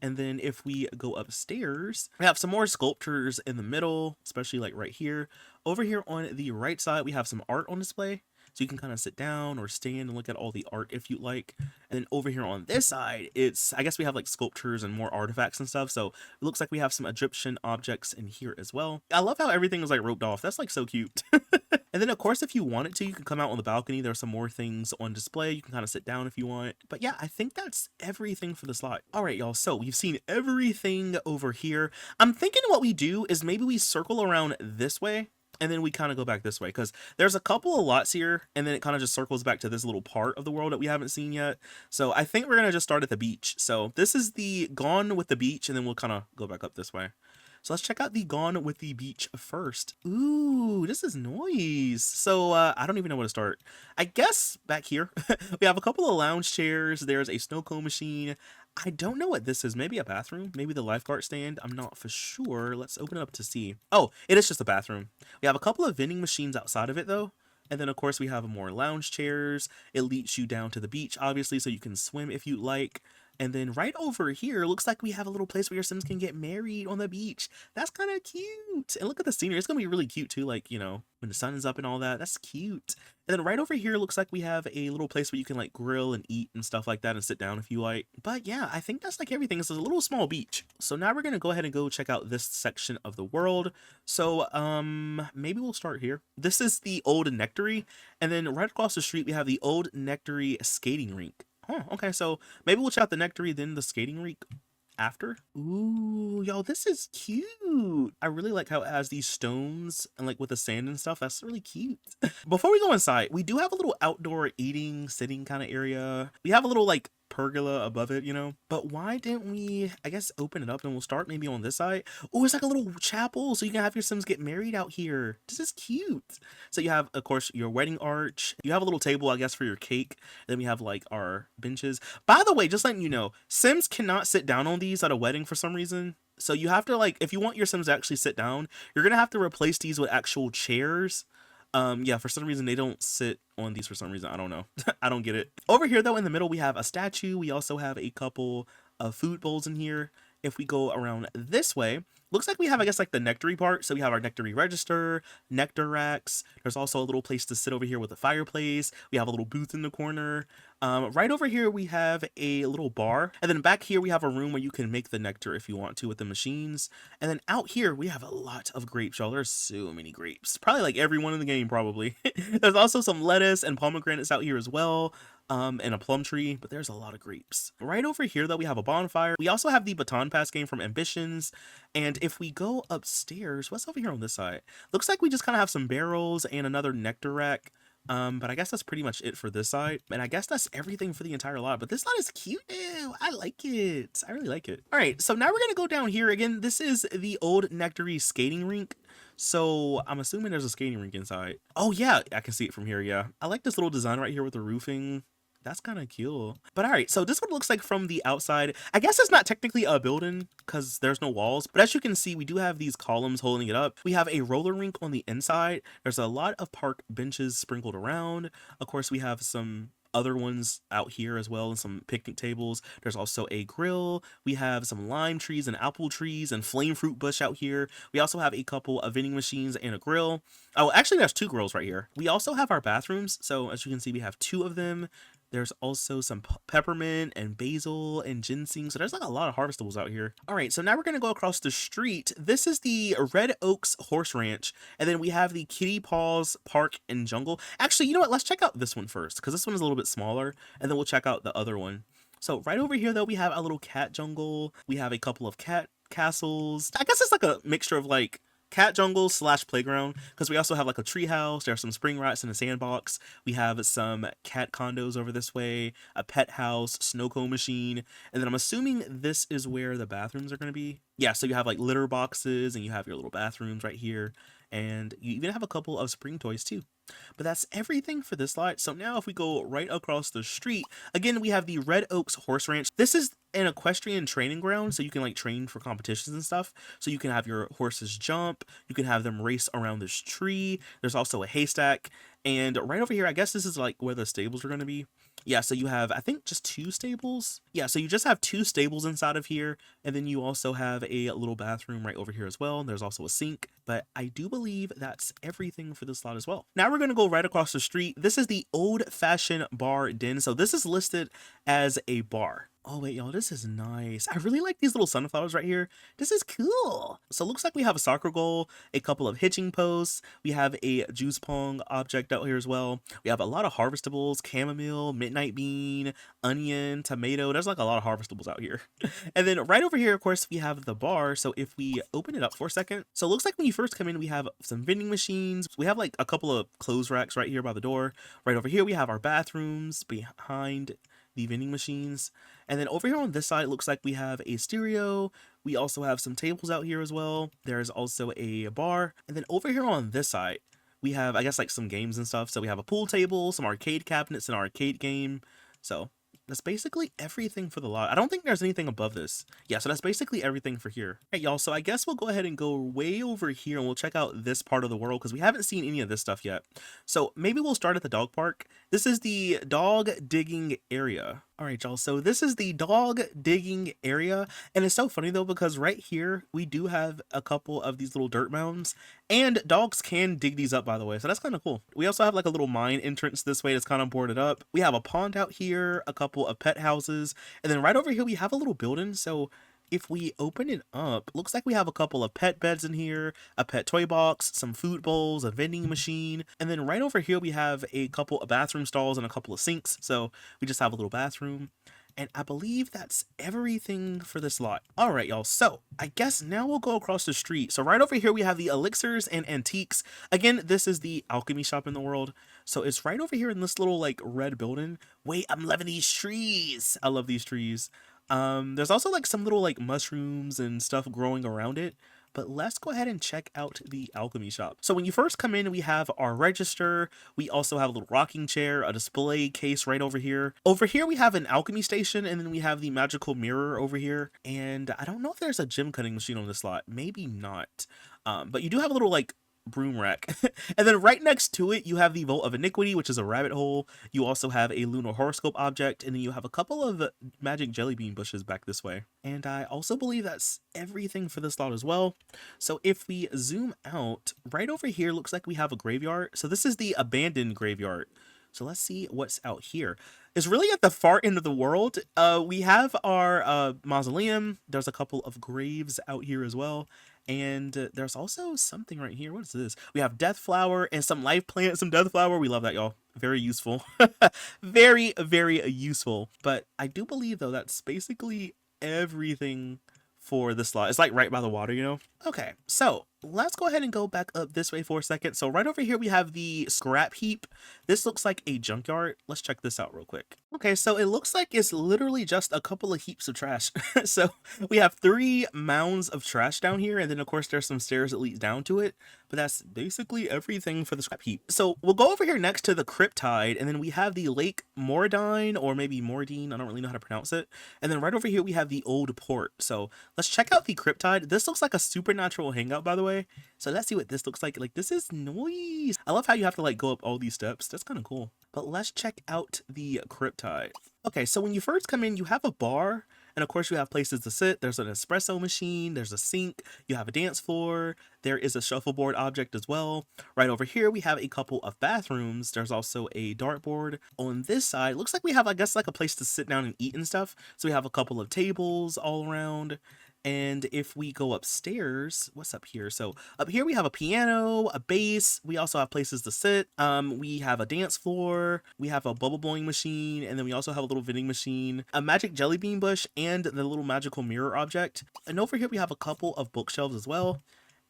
And then if we go upstairs, we have some more sculptures in the middle, especially like right here. Over here on the right side, we have some art on display. So you can kind of sit down or stand and look at all the art if you like. And then over here on this side, I guess we have like sculptures and more artifacts and stuff. So it looks like we have some Egyptian objects in here as well. I love how everything is like roped off. That's like so cute. And then of course, if you wanted to, you can come out on the balcony. There are some more things on display. You can kind of sit down if you want. But yeah, I think that's everything for this lot. All right, y'all. So we've seen everything over here. I'm thinking what we do is maybe we circle around this way, and then we kind of go back this way, because there's a couple of lots here, and then it kind of just circles back to this little part of the world that we haven't seen yet. So I think we're going to just start at the beach. So this is the Gone with the Beach, and then we'll kind of go back up this way. So let's check out the Gone with the Beach first. Ooh, this is noise. So I don't even know where to start. I guess back here, we have a couple of lounge chairs. There's a snow cone machine. I don't know what this is. Maybe a bathroom, maybe the lifeguard stand. I'm not for sure. Let's open it up to see. Oh, it is just a bathroom. We have a couple of vending machines outside of it though. And then of course we have more lounge chairs. It leads you down to the beach, obviously, so you can swim if you like. And then right over here, looks like we have a little place where your Sims can get married on the beach. That's kind of cute. And look at the scenery. It's going to be really cute too. Like, you know, when the sun is up and all that. That's cute. And then right over here, looks like we have a little place where you can like grill and eat and stuff like that and sit down if you like. But yeah, I think that's like everything. It's a little small beach. So now we're going to go ahead and go check out this section of the world. So maybe we'll start here. This is the old Nectary. And then right across the street, we have the old Nectary skating rink. Oh, okay, so maybe we'll check out the Nectary, then the skating rink after. Ooh, yo, this is cute. I really like how it has these stones and like with the sand and stuff. That's really cute. Before we go inside, we do have a little outdoor eating, sitting kind of area. We have a little like pergola above it, you know, but why didn't we, I guess, open it up, and we'll start maybe on this side. Oh, it's like a little chapel, so you can have your Sims get married out here. This is cute. So you have, of course, your wedding arch. You have a little table, I guess, for your cake. And then we have like our benches. By the way, just letting you know, Sims cannot sit down on these at a wedding for some reason. So you have to like, if you want your Sims to actually sit down, you're gonna have to replace these with actual chairs. Yeah, for some reason they don't sit on these for some reason. I don't know. I don't get it. Over here though, in the middle, we have a statue. We also have a couple of food bowls in here. If we go around this way, looks like we have, I guess, like the Nectary part. So we have our Nectary register, nectar racks. There's also a little place to sit over here with a fireplace. We have a little booth in the corner. Right over here, we have a little bar. And then back here, we have a room where you can make the nectar if you want to with the machines. And then out here, we have a lot of grapes, y'all. There's so many grapes. Probably like everyone in the game, probably. There's also some lettuce and pomegranates out here as well. And a plum tree, but there's a lot of grapes. Right over here, though, we have a bonfire. We also have the baton pass game from Ambitions. And if we go upstairs, what's over here on this side? Looks like we just kind of have some barrels and another nectar rack. But I guess that's pretty much it for this side. And I guess that's everything for the entire lot. But this lot is cute. Ew, I like it. I really like it. All right, so now we're going to go down here. Again, this is the old Nectary skating rink. So I'm assuming there's a skating rink inside. Oh, yeah, I can see it from here, yeah. I like this little design right here with the roofing. That's kind of cool. But all right, so this one looks like from the outside. I guess it's not technically a building because there's no walls, but as you can see, we do have these columns holding it up. We have a roller rink on the inside. There's a lot of park benches sprinkled around. Of course, we have some other ones out here as well, and some picnic tables. There's also a grill. We have some lime trees and apple trees and flame fruit bush out here. We also have a couple of vending machines and a grill. Oh, actually there's 2 grills right here. We also have our bathrooms. So as you can see, we have 2 of them. There's also some peppermint and basil and ginseng. So there's like a lot of harvestables out here. All right, so now we're gonna go across the street. This is the Red Oaks Horse Ranch. And then we have the Kitty Paws Park and Jungle. Actually, you know what? Let's check out this one first, because this one is a little bit smaller. And then we'll check out the other one. So right over here, though, we have a little cat jungle. We have a couple of cat castles. I guess it's like a mixture of like cat jungle / playground, because we also have like a tree house. There are some spring rats in a sandbox. We have some cat condos over this way, a pet house, snow cone machine, and then I'm assuming this is where the bathrooms are going to be. Yeah, so you have like litter boxes and you have your little bathrooms right here, and you even have a couple of spring toys too. But that's everything for this lot. So now if we go right across the street, again, we have the Red Oaks Horse Ranch. This is an equestrian training ground, so you can like train for competitions and stuff. So you can have your horses jump, you can have them race around this tree. There's also a haystack, and right over here, I guess this is like where the stables are going to be. Yeah, so you have, I think, just 2 stables. Yeah, so you just have 2 stables inside of here, and then you also have a little bathroom right over here as well. There's also a sink, but I do believe that's everything for this lot as well. Now we're going to go right across the street. This is the Old Fashioned Bar Den. So this is listed as a bar. Oh wait, y'all, this is nice. I really like these little sunflowers right here. This is cool. So it looks like we have a soccer goal, a couple of hitching posts. We have a juice pong object out here as well. We have a lot of harvestables, chamomile, midnight bean, onion, tomato. There's like a lot of harvestables out here. And then right over here, of course, we have the bar. So if we open it up for a second, so it looks like when you first come in, we have some vending machines. We have like a couple of clothes racks right here by the door. Right over here, we have our bathrooms behind the vending machines. And then over here on this side, it looks like we have a stereo. We also have some tables out here as well. There's also a bar. And then over here on this side, we have, I guess, like some games and stuff. So we have a pool table, some arcade cabinets, an arcade game. So that's basically everything for the lot. I don't think there's anything above this. Yeah, so that's basically everything for here. All right, y'all, so I guess we'll go ahead and go way over here and we'll check out this part of the world because we haven't seen any of this stuff yet. So maybe we'll start at the dog park. This is the dog digging area. All right, y'all, so this is the dog digging area. And it's so funny though, because right here, we do have a couple of these little dirt mounds, and dogs can dig these up, by the way. So that's kind of cool. We also have like a little mine entrance this way that's kind of boarded up. We have a pond out here, a couple of pet houses, and then right over here, we have a little building. So if we open it up, looks like we have a couple of pet beds in here, a pet toy box, some food bowls, a vending machine, and then right over here we have a couple of bathroom stalls and a couple of sinks. So we just have a little bathroom. And I believe that's everything for this lot. All right, y'all. So I guess now we'll go across the street. So right over here, we have the elixirs and antiques. Again, this is the Alchemy shop in the world. So it's right over here in this little like red building. Wait, I'm loving these trees. I love these trees. There's also like some little like mushrooms and stuff growing around it. But let's go ahead and check out the Alchemy shop. So when you first come in, we have our register. We also have a little rocking chair, a display case right over here. Over here, we have an Alchemy station, and then we have the magical mirror over here. And I don't know if there's a gem cutting machine on this lot. Maybe not. But you do have a little like broom rack. And then right next to it, you have the Vault of Iniquity, which is a rabbit hole. You also have a lunar horoscope object, and then you have a couple of magic jelly bean bushes back this way. And I also believe that's everything for this lot as well. So if we zoom out, right over here looks like we have a graveyard. So this is the abandoned graveyard. So let's see what's out here. It's really at the far end of the world. We have our mausoleum. There's a couple of graves out here as well. And there's also something right here. What is this? We have death flower and some life plants, some death flower. We love that, y'all. Very useful. Very, very useful. But I do believe, though, that's basically everything for this lot. It's like right by the water, you know? Okay, so let's go ahead and go back up this way for a second. So right over here, we have the scrap heap. This looks like a junkyard. Let's check this out real quick. Okay, so it looks like it's literally just a couple of heaps of trash. So we have 3 mounds of trash down here. And then of course there's some stairs that lead down to it. But that's basically everything for the scrap heap. So we'll go over here next to the cryptide. And then we have the Lake Mordine, or maybe Mordine. I don't really know how to pronounce it. And then right over here, we have the old port. So let's check out the cryptide. This looks like a supernatural hangout, by the way. way. So let's see what this looks like. Like, this is nice. I love how you have to like go up all these steps. That's kind of cool. But let's check out the cryptide. Okay, so when you first come in, you have a bar. And of course, you have places to sit. There's an espresso machine. There's a sink. You have a dance floor. There is a shuffleboard object as well. Right over here, we have a couple of bathrooms. There's also a dartboard. On this side, looks like we have, I guess, like a place to sit down and eat and stuff. So we have a couple of tables all around. And if we go upstairs, what's up here? So up here we have a piano, a bass. We also have places to sit. We have a dance floor. We have a bubble blowing machine. And then we also have a little vending machine, a magic jelly bean bush, and the little magical mirror object. And over here we have a couple of bookshelves as well.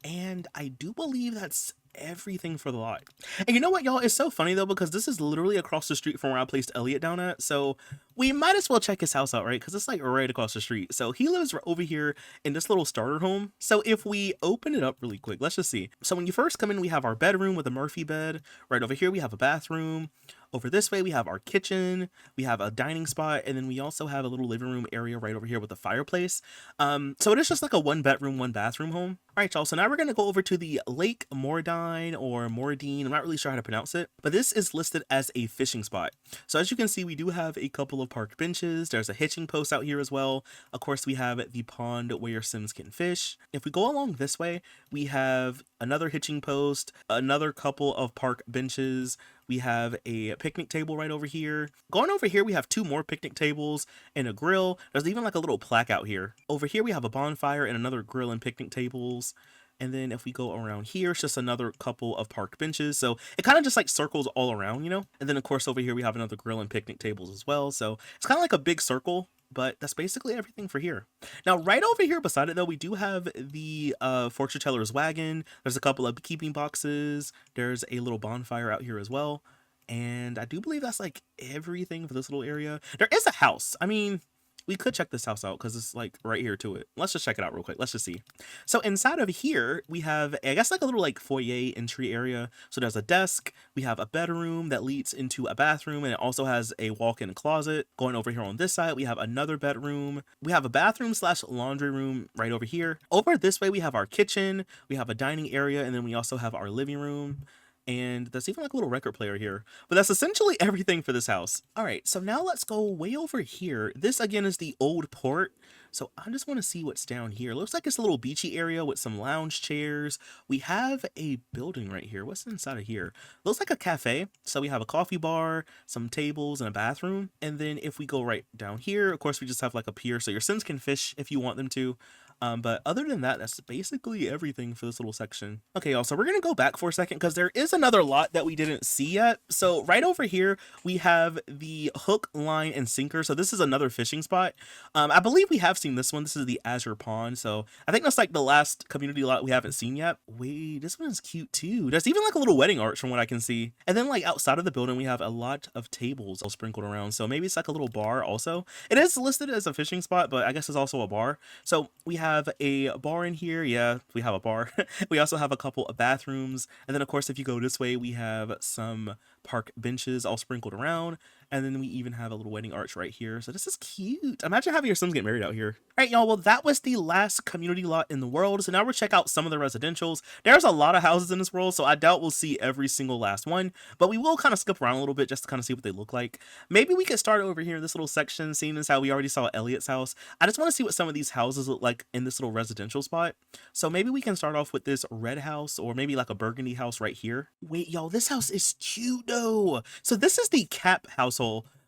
And I do believe that's everything for the lot. And you know what, y'all? It's so funny though, because this is literally across the street from where I placed Elliot down at. So we might as well check his house out, right? Because it's like right across the street. So he lives right over here in this little starter home. So if we open it up really quick, let's just see. So when you first come in, we have our bedroom with a Murphy bed. Right over here, we have a bathroom. Over this way, we have our kitchen, we have a dining spot, and then we also have a little living room area right over here with a fireplace. So it is just like a 1-bedroom, 1-bathroom home. All right, y'all, so now we're gonna go over to the Lake Mordine or Mordine. I'm not really sure how to pronounce it, but this is listed as a fishing spot. So as you can see, we do have a couple of park benches. There's a hitching post out here as well. Of course, we have the pond where your Sims can fish. If we go along this way, we have another hitching post, another couple of park benches. We have a picnic table right over here. Going over here, we have 2 more picnic tables and a grill. There's even like a little plaque out here. Over here, we have a bonfire and another grill and picnic tables. And then if we go around here, it's just another couple of park benches. So it kind of just like circles all around, you know? And then of course over here, we have another grill and picnic tables as well. So it's kind of like a big circle, but that's basically everything for here. Now, right over here beside it though, we do have the fortune teller's wagon. There's a couple of keeping boxes. There's a little bonfire out here as well. And I do believe that's like everything for this little area. There is a house. I mean, we could check this house out because it's like right here to it. Let's just check it out real quick. Let's just see. So inside of here, we have, I guess, like a little like foyer entry area. So there's a desk. We have a bedroom that leads into a bathroom, and it also has a walk-in closet. Going over here on this side, we have another bedroom. We have a bathroom / laundry room right over here. Over this way, we have our kitchen. We have a dining area, and then we also have our living room. And there's even like a little record player here, but that's essentially everything for this house. All right, so now let's go way over here. This again is the old port. So I just want to see what's down here. Looks like it's a little beachy area with some lounge chairs. We have a building right here. What's inside of here? Looks like a cafe. So we have a coffee bar, some tables, and a bathroom. And then if we go right down here, of course, we just have like a pier so your Sims can fish if you want them to. But other than that, that's basically everything for this little section. Okay, y'all, so we're gonna go back for a second because there is another lot that we didn't see yet. So right over here, we have the hook, line, and sinker. So this is another fishing spot. I believe we have seen this one. This is the Azure Pond. So I think that's like the last community lot we haven't seen yet. Wait, this one is cute too. There's even like a little wedding arch from what I can see. And then like outside of the building, we have a lot of tables all sprinkled around. So maybe it's like a little bar also. It is listed as a fishing spot, but I guess it's also a bar. So we have a bar in here. Yeah, we have a bar. We also have a couple of bathrooms. And then of course, if you go this way, we have some park benches all sprinkled around. And then we even have a little wedding arch right here. So this is cute. Imagine having your Sims get married out here. All right, y'all. Well, that was the last community lot in the world. So now we'll check out some of the residentials. There's a lot of houses in this world, so I doubt we'll see every single last one. But we will kind of skip around a little bit just to kind of see what they look like. Maybe we could start over here in this little section, seeing as how we already saw Elliot's house. I just want to see what some of these houses look like in this little residential spot. So maybe we can start off with this red house or maybe like a burgundy house right here. Wait, y'all, this house is cute though. So this is the Cap household.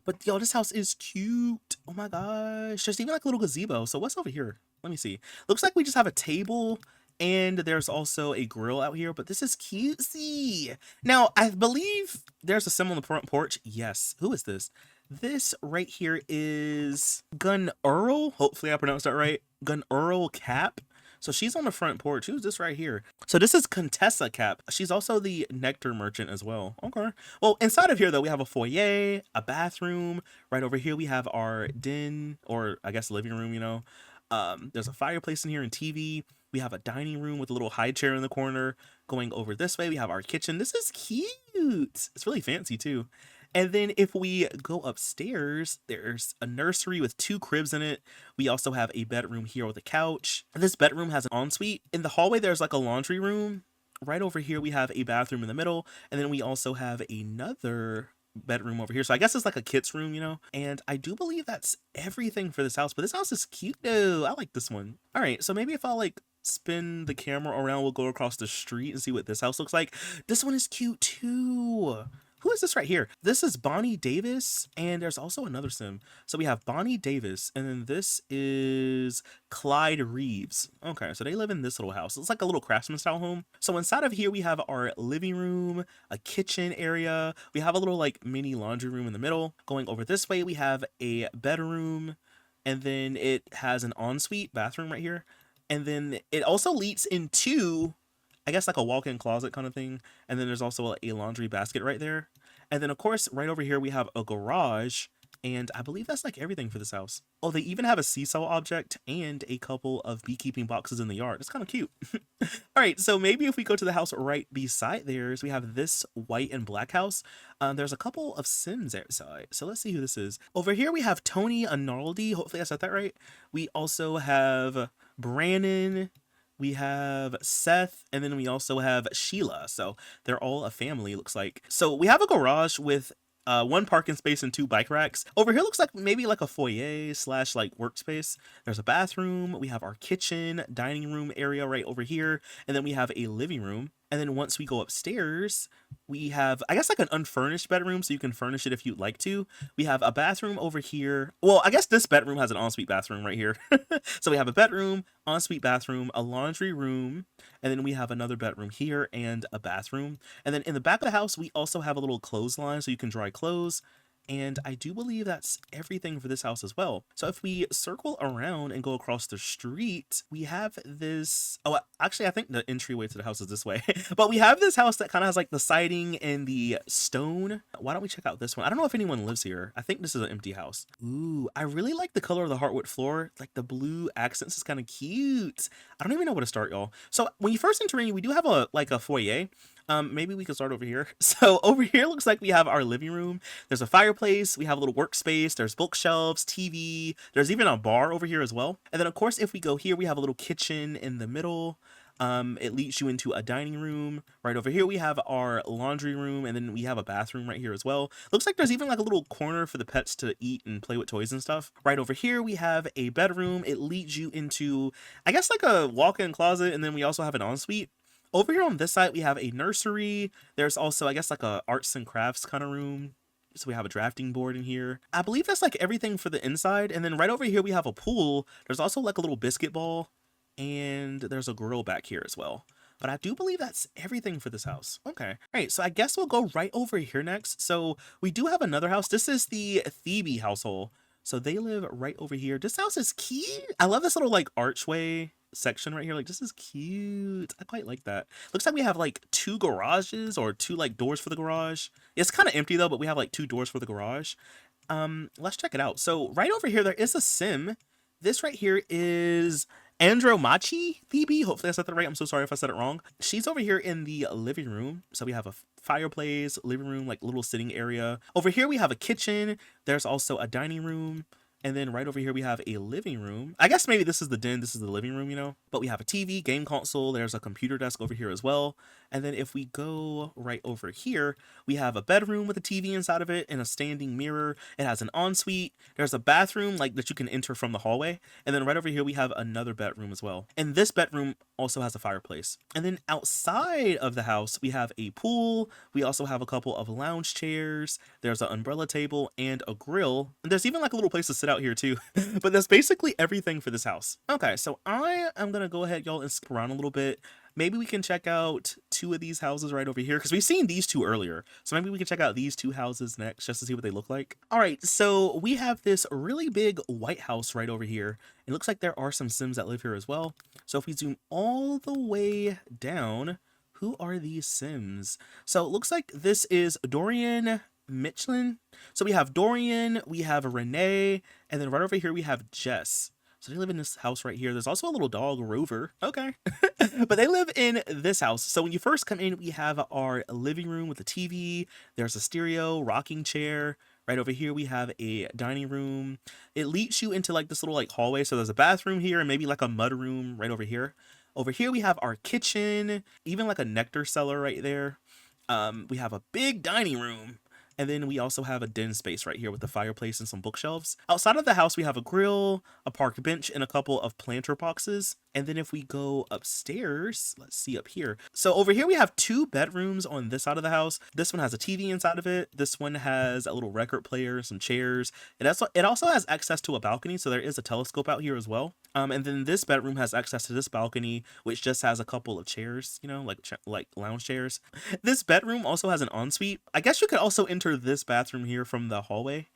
But yo, this house is cute. Oh my gosh. There's even like a little gazebo. So what's over here? Let me see. Looks like we just have a table and there's also a grill out here, but this is cutesy. Now, I believe there's a Sim on the front porch. Yes. Who is this? This right here is Gun Earl. Hopefully I pronounced that right. Gun Earl Cap. So she's on the front porch. Who's this right here? So this is Contessa Cap. She's also the nectar merchant as well. Okay. Well, inside of here, though, we have a foyer, a bathroom. Right over here, we have our den, or I guess living room, you know. There's a fireplace in here and TV. We have a dining room with a little high chair in the corner. Going over this way, we have our kitchen. This is cute. It's really fancy, too. And then if we go upstairs, there's a nursery with 2 cribs in it. We also have a bedroom here with a couch. This bedroom has an ensuite. In the hallway, there's like a laundry room. Right over here, we have a bathroom in the middle. And then we also have another bedroom over here. So I guess it's like a kid's room, you know? And I do believe that's everything for this house. But this house is cute though. I like this one. All right, so maybe if I like spin the camera around, we'll go across the street and see what this house looks like. This one is cute too. Who is this right here? This is Bonnie Davis, and there's also another sim. So we have Bonnie Davis, and then this is Clyde Reeves. Okay, so they live in this little house. It's like a little craftsman style home. So inside of here, we have our living room, a kitchen area. We have a little like mini laundry room in the middle. Going over this way, we have a bedroom, and then it has an ensuite bathroom right here. And then it also leads into, I guess, like a walk-in closet kind of thing. And then there's also a laundry basket right there. And then, of course, right over here, we have a garage. And I believe that's like everything for this house. Oh, they even have a seesaw object and a couple of beekeeping boxes in the yard. It's kind of cute. All right, so maybe if we go to the house right beside theirs, we have this white and black house. There's a couple of Sims outside. So let's see who this is. Over here, we have Tony Arnaldi. Hopefully I said that right. We also have Brandon. We have Seth, and then we also have Sheila. So they're all a family, looks like. So we have a garage with 1 parking space and 2 bike racks. Over here looks like maybe like a foyer slash like workspace. There's a bathroom. We have our kitchen, dining room area right over here. And then we have a living room. And then once we go upstairs, we have, I guess, like an unfurnished bedroom, so you can furnish it if you'd like to. We have a bathroom over here. Well, I guess this bedroom has an ensuite bathroom right here. So we have a bedroom, ensuite bathroom, a laundry room, and then we have another bedroom here and a bathroom. And then in the back of the house, we also have a little clothesline so you can dry clothes. And I do believe that's everything for this house as well. So if we circle around and go across the street, we have this, oh, actually, I think the entryway to the house is this way. But we have this house that kind of has like the siding and the stone. Why don't we check out this one? I don't know if anyone lives here. I think this is an empty house. Ooh, I really like the color of the hardwood floor. Like the blue accents is kind of cute. I don't even know where to start, y'all. So when you first enter in, we do have a foyer. Maybe we can start over here. So over here looks like we have our living room. There's a fireplace, we have a little workspace, there's bookshelves, TV, there's even a bar over here as well. And then of course, if we go here, we have a little kitchen in the middle. It leads you into a dining room. Right over here, we have our laundry room, and then we have a bathroom right here as well. Looks like there's even like a little corner for the pets to eat and play with toys and stuff. Right over here, we have a bedroom. It leads you into, I guess, like a walk-in closet, and then we also have an ensuite. Over here on this side, we have a nursery. There's also, I guess, like a arts and crafts kind of room. So we have a drafting board in here. I believe that's like everything for the inside. And then right over here, we have a pool. There's also like a little biscuit ball. And there's a grill back here as well. But I do believe that's everything for this house. Okay. All right, so I guess we'll go right over here next. So we do have another house. This is the Thebe household. So they live right over here. This house is cute. I love this little like archway section right here. Like, this is cute. I quite like that. Looks like we have like 2 garages or 2 like doors for the garage. It's kind of empty though, but we have like 2 doors for the garage. Let's check it out. So right over here, there is a sim. This right here is Andromachi Thebe. Hopefully I said that right. I'm so sorry if I said it wrong. She's over here in the living room. So we have a fireplace, living room, like little sitting area. Over here we have a kitchen. There's also a dining room. And then right over here, we have a living room. I guess maybe this is the den. This is the living room, you know. But we have a TV, game console. There's a computer desk over here as well. And then if we go right over here, we have a bedroom with a TV inside of it and a standing mirror. It has an ensuite. There's a bathroom like that you can enter from the hallway. And then right over here, we have another bedroom as well. And this bedroom also has a fireplace. And then outside of the house, we have a pool. We also have a couple of lounge chairs. There's an umbrella table and a grill. And there's even like a little place to sit out here too. But that's basically everything for this house. Okay, so I am gonna go ahead, y'all, and skip around a little bit. Maybe we can check out 2 of these houses right over here because we've seen these 2 earlier. So maybe we can check out these 2 houses next just to see what they look like. All right, so we have this really big white house right over here. It looks like there are some Sims that live here as well. So if we zoom all the way down, who are these Sims? So it looks like this is Dorian Michelin. So we have Dorian, we have Renee, and then right over here we have Jess. So they live in this house right here. There's also a little dog, Rover. Okay. But they live in this house. So when you first come in, we have our living room with a TV. There's a stereo, rocking chair. Right over here, we have a dining room. It leads you into like this little like hallway. So there's a bathroom here and maybe like a mud room right over here. Over here, we have our kitchen, even like a nectar cellar right there. We have a big dining room. And then we also have a den space right here with the fireplace and some bookshelves. Outside of the house, we have a grill, a park bench, and a couple of planter boxes. And then if we go upstairs, let's see up here. So over here, we have 2 bedrooms on this side of the house. This one has a TV inside of it. This one has a little record player, some chairs. It also has access to a balcony, so there is a telescope out here as well. And then this bedroom has access to this balcony, which just has a couple of chairs, you know, like lounge chairs. This bedroom also has an ensuite. I guess you could also enter this bathroom here from the hallway.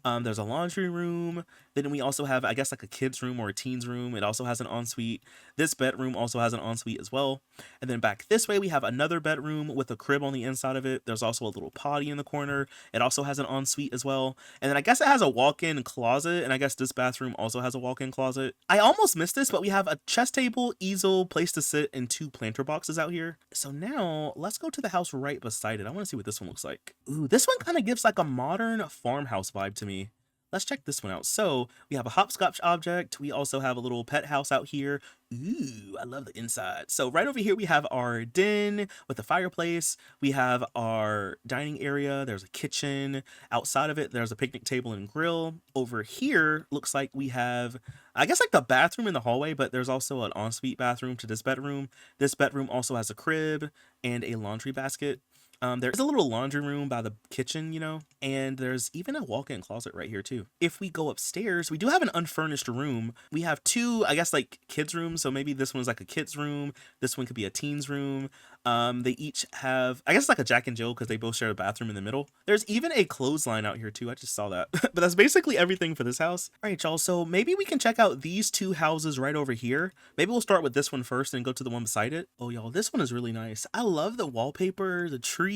There's a laundry room. Then we also have, I guess, like a kid's room or a teen's room. It also has an ensuite. This bedroom also has an ensuite as well. And then back this way, we have another bedroom with a crib on the inside of it. There's also a little potty in the corner. It also has an ensuite as well. And then I guess it has a walk-in closet. And I guess this bathroom also has a walk-in closet. I almost missed this, but we have a chest table, easel, place to sit, and 2 planter boxes out here. So now let's go to the house right beside it. I want to see what this one looks like. Ooh, this one kind of gives like a modern farmhouse vibe to me. Let's check this one out. So we have a hopscotch object. We also have a little pet house out here. Ooh, I love the inside. So right over here, we have our den with a fireplace. We have our dining area. There's a kitchen. Outside of it, there's a picnic table and grill. Over here, looks like we have, I guess, like the bathroom in the hallway, but there's also an ensuite bathroom to this bedroom. This bedroom also has a crib and a laundry basket. There's a little laundry room by the kitchen, you know, and there's even a walk-in closet right here too. If we go upstairs, we do have an unfurnished room. We have 2, I guess, like kids' rooms. So maybe this one's like a kid's room. This one could be a teen's room. They each have, I guess, like a Jack and Jill because they both share a bathroom in the middle. There's even a clothesline out here too. I just saw that. But that's basically everything for this house. All right, y'all. So maybe we can check out these 2 houses right over here. Maybe we'll start with this one first and go to the one beside it. Oh, y'all, this one is really nice. I love the wallpaper, the trees.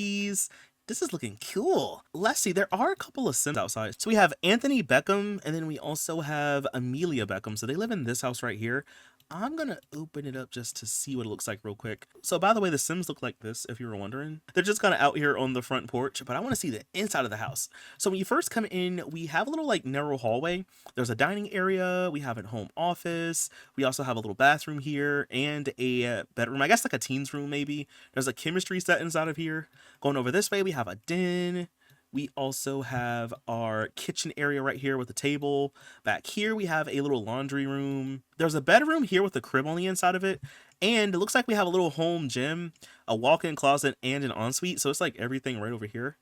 This is looking cool. Let's see, there are a couple of Sims outside. So we have Anthony Beckham, and then we also have Amelia Beckham. So they live in this house right here. I'm gonna open it up just to see what it looks like real quick. So by the way, the Sims look like this, if you were wondering. They're just kind of out here on the front porch, but I want to see the inside of the house. So when you first come in, we have a little like narrow hallway. There's a dining area. We have a home office. We also have a little bathroom here and a bedroom. I guess like a teen's room maybe. There's a chemistry set inside of here. Going over this way, we have a den. We also have our kitchen area right here with a table. Back here, we have a little laundry room. There's a bedroom here with a crib on the inside of it. And it looks like we have a little home gym, a walk-in closet, and an ensuite. So it's like everything right over here.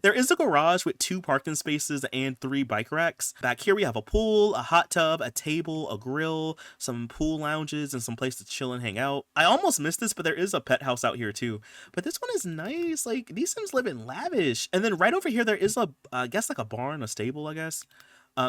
There is a garage with 2 parking spaces and 3 bike racks. Back here, we have a pool, a hot tub, a table, a grill, some pool lounges, and some place to chill and hang out. I almost missed this, but there is a pet house out here too. But this one is nice. Like, these Sims live in lavish. And then right over here, there is a, I guess like a barn, a stable, I guess.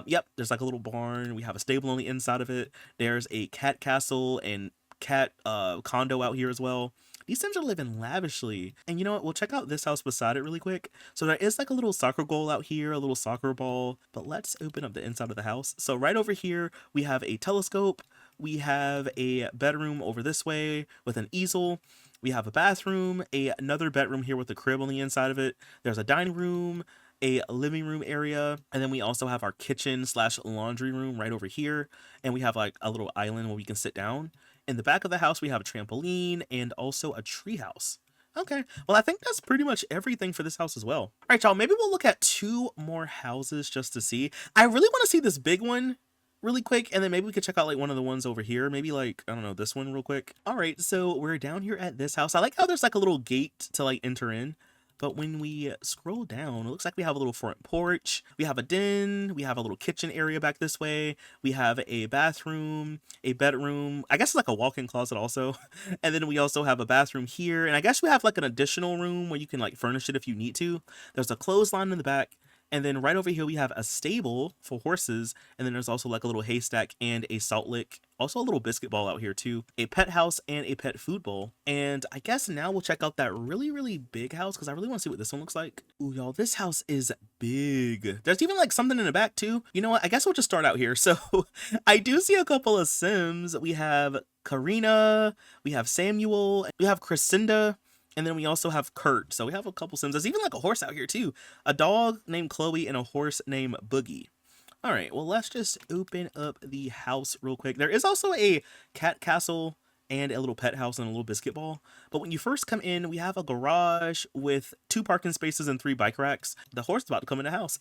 Yep, there's like a little barn. We have a stable on the inside of it. There's a cat castle and cat condo out here as well. These Sims are living lavishly. And you know what? We'll check out this house beside it really quick. So there is like a little soccer goal out here, a little soccer ball. But let's open up the inside of the house. So right over here, we have a telescope. We have a bedroom over this way with an easel. We have a bathroom, another bedroom here with a crib on the inside of it. There's a dining room, a living room area, and then we also have our kitchen slash laundry room right over here. And we have like a little island where we can sit down. In the back of the house, we have a trampoline and also a tree house. Okay, well, I think that's pretty much everything for this house as well. All right, y'all, maybe we'll look at 2 more houses just to see. I really want to see this big one really quick, and then maybe we could check out like one of the ones over here. Maybe like, I don't know, this one real quick. All right, so we're down here at this house. I like how there's like a little gate to like enter in. But when we scroll down, it looks like we have a little front porch. We have a den. We have a little kitchen area back this way. We have a bathroom, a bedroom. I guess it's like a walk-in closet also. And then we also have a bathroom here. And I guess we have like an additional room where you can like furnish it if you need to. There's a clothesline in the back. And then right over here, we have a stable for horses. And then there's also like a little haystack and a salt lick. Also a little biscuit ball out here too. A pet house and a pet food bowl. And I guess now we'll check out that really, really big house because I really want to see what this one looks like. Ooh, y'all, this house is big. There's even like something in the back too. You know what? I guess we'll just start out here. So I do see a couple of Sims. We have Karina, we have Samuel, we have Crescenda, and then we also have Kurt. So we have a couple Sims. There's even like a horse out here too. A dog named Chloe and a horse named Boogie. All right, well, let's just open up the house real quick. There is also a cat castle and a little pet house and a little biscuit ball. But when you first come in, we have a garage with 2 parking spaces and 3 bike racks. The horse is about to come in the house.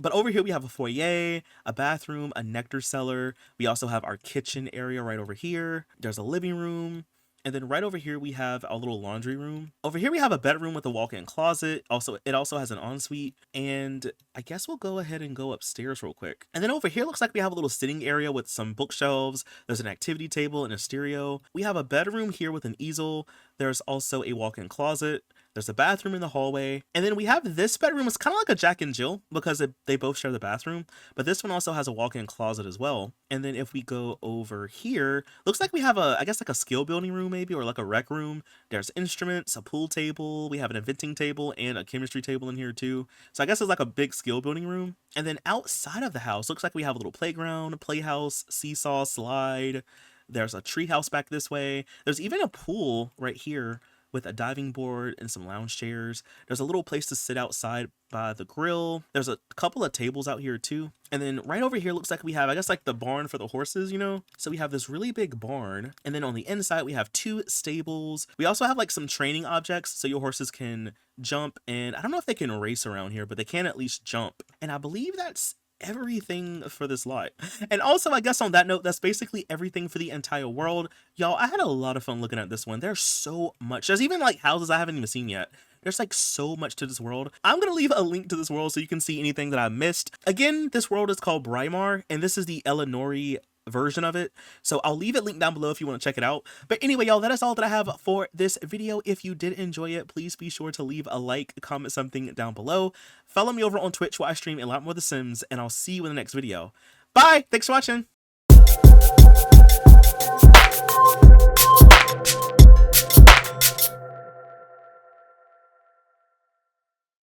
But over here, we have a foyer, a bathroom, a nectar cellar. We also have our kitchen area right over here. There's a living room. And then right over here, we have a little laundry room. Over here, we have a bedroom with a walk-in closet. It also has an ensuite. And I guess we'll go ahead and go upstairs real quick. And then over here, looks like we have a little sitting area with some bookshelves. There's an activity table and a stereo. We have a bedroom here with an easel. There's also a walk-in closet. There's a bathroom in the hallway. And then we have this bedroom. It's kind of like a Jack and Jill because they both share the bathroom. But this one also has a walk-in closet as well. And then if we go over here, looks like we have I guess like a skill building room maybe, or like a rec room. There's instruments, a pool table. We have an inventing table and a chemistry table in here too. So I guess it's like a big skill building room. And then outside of the house, looks like we have a little playground, playhouse, seesaw, slide. There's a tree house back this way. There's even a pool right here with a diving board and some lounge chairs. There's a little place to sit outside by the grill. There's a couple of tables out here too. And then right over here looks like we have, I guess, like the barn for the horses, you know? So we have this really big barn. And then on the inside, we have 2 stables. We also have like some training objects so your horses can jump. And I don't know if they can race around here, but they can at least jump. And I believe that's everything for this lot. And also, I guess on that note, that's basically everything for the entire world. Y'all, I had a lot of fun looking at this one. There's so much. There's even like houses I haven't even seen yet. There's like so much to this world. I'm going to leave a link to this world so you can see anything that I missed. Again, this world is called Brynmar, and this is the EliOni version of it. So I'll leave it linked down below if you want to check it out. But anyway, y'all, that is all that I have for this video. If you did enjoy it, please be sure to leave a like, comment something down below. Follow me over on Twitch where I stream a lot more of The Sims, and I'll see you in the next video. Bye! Thanks for watching!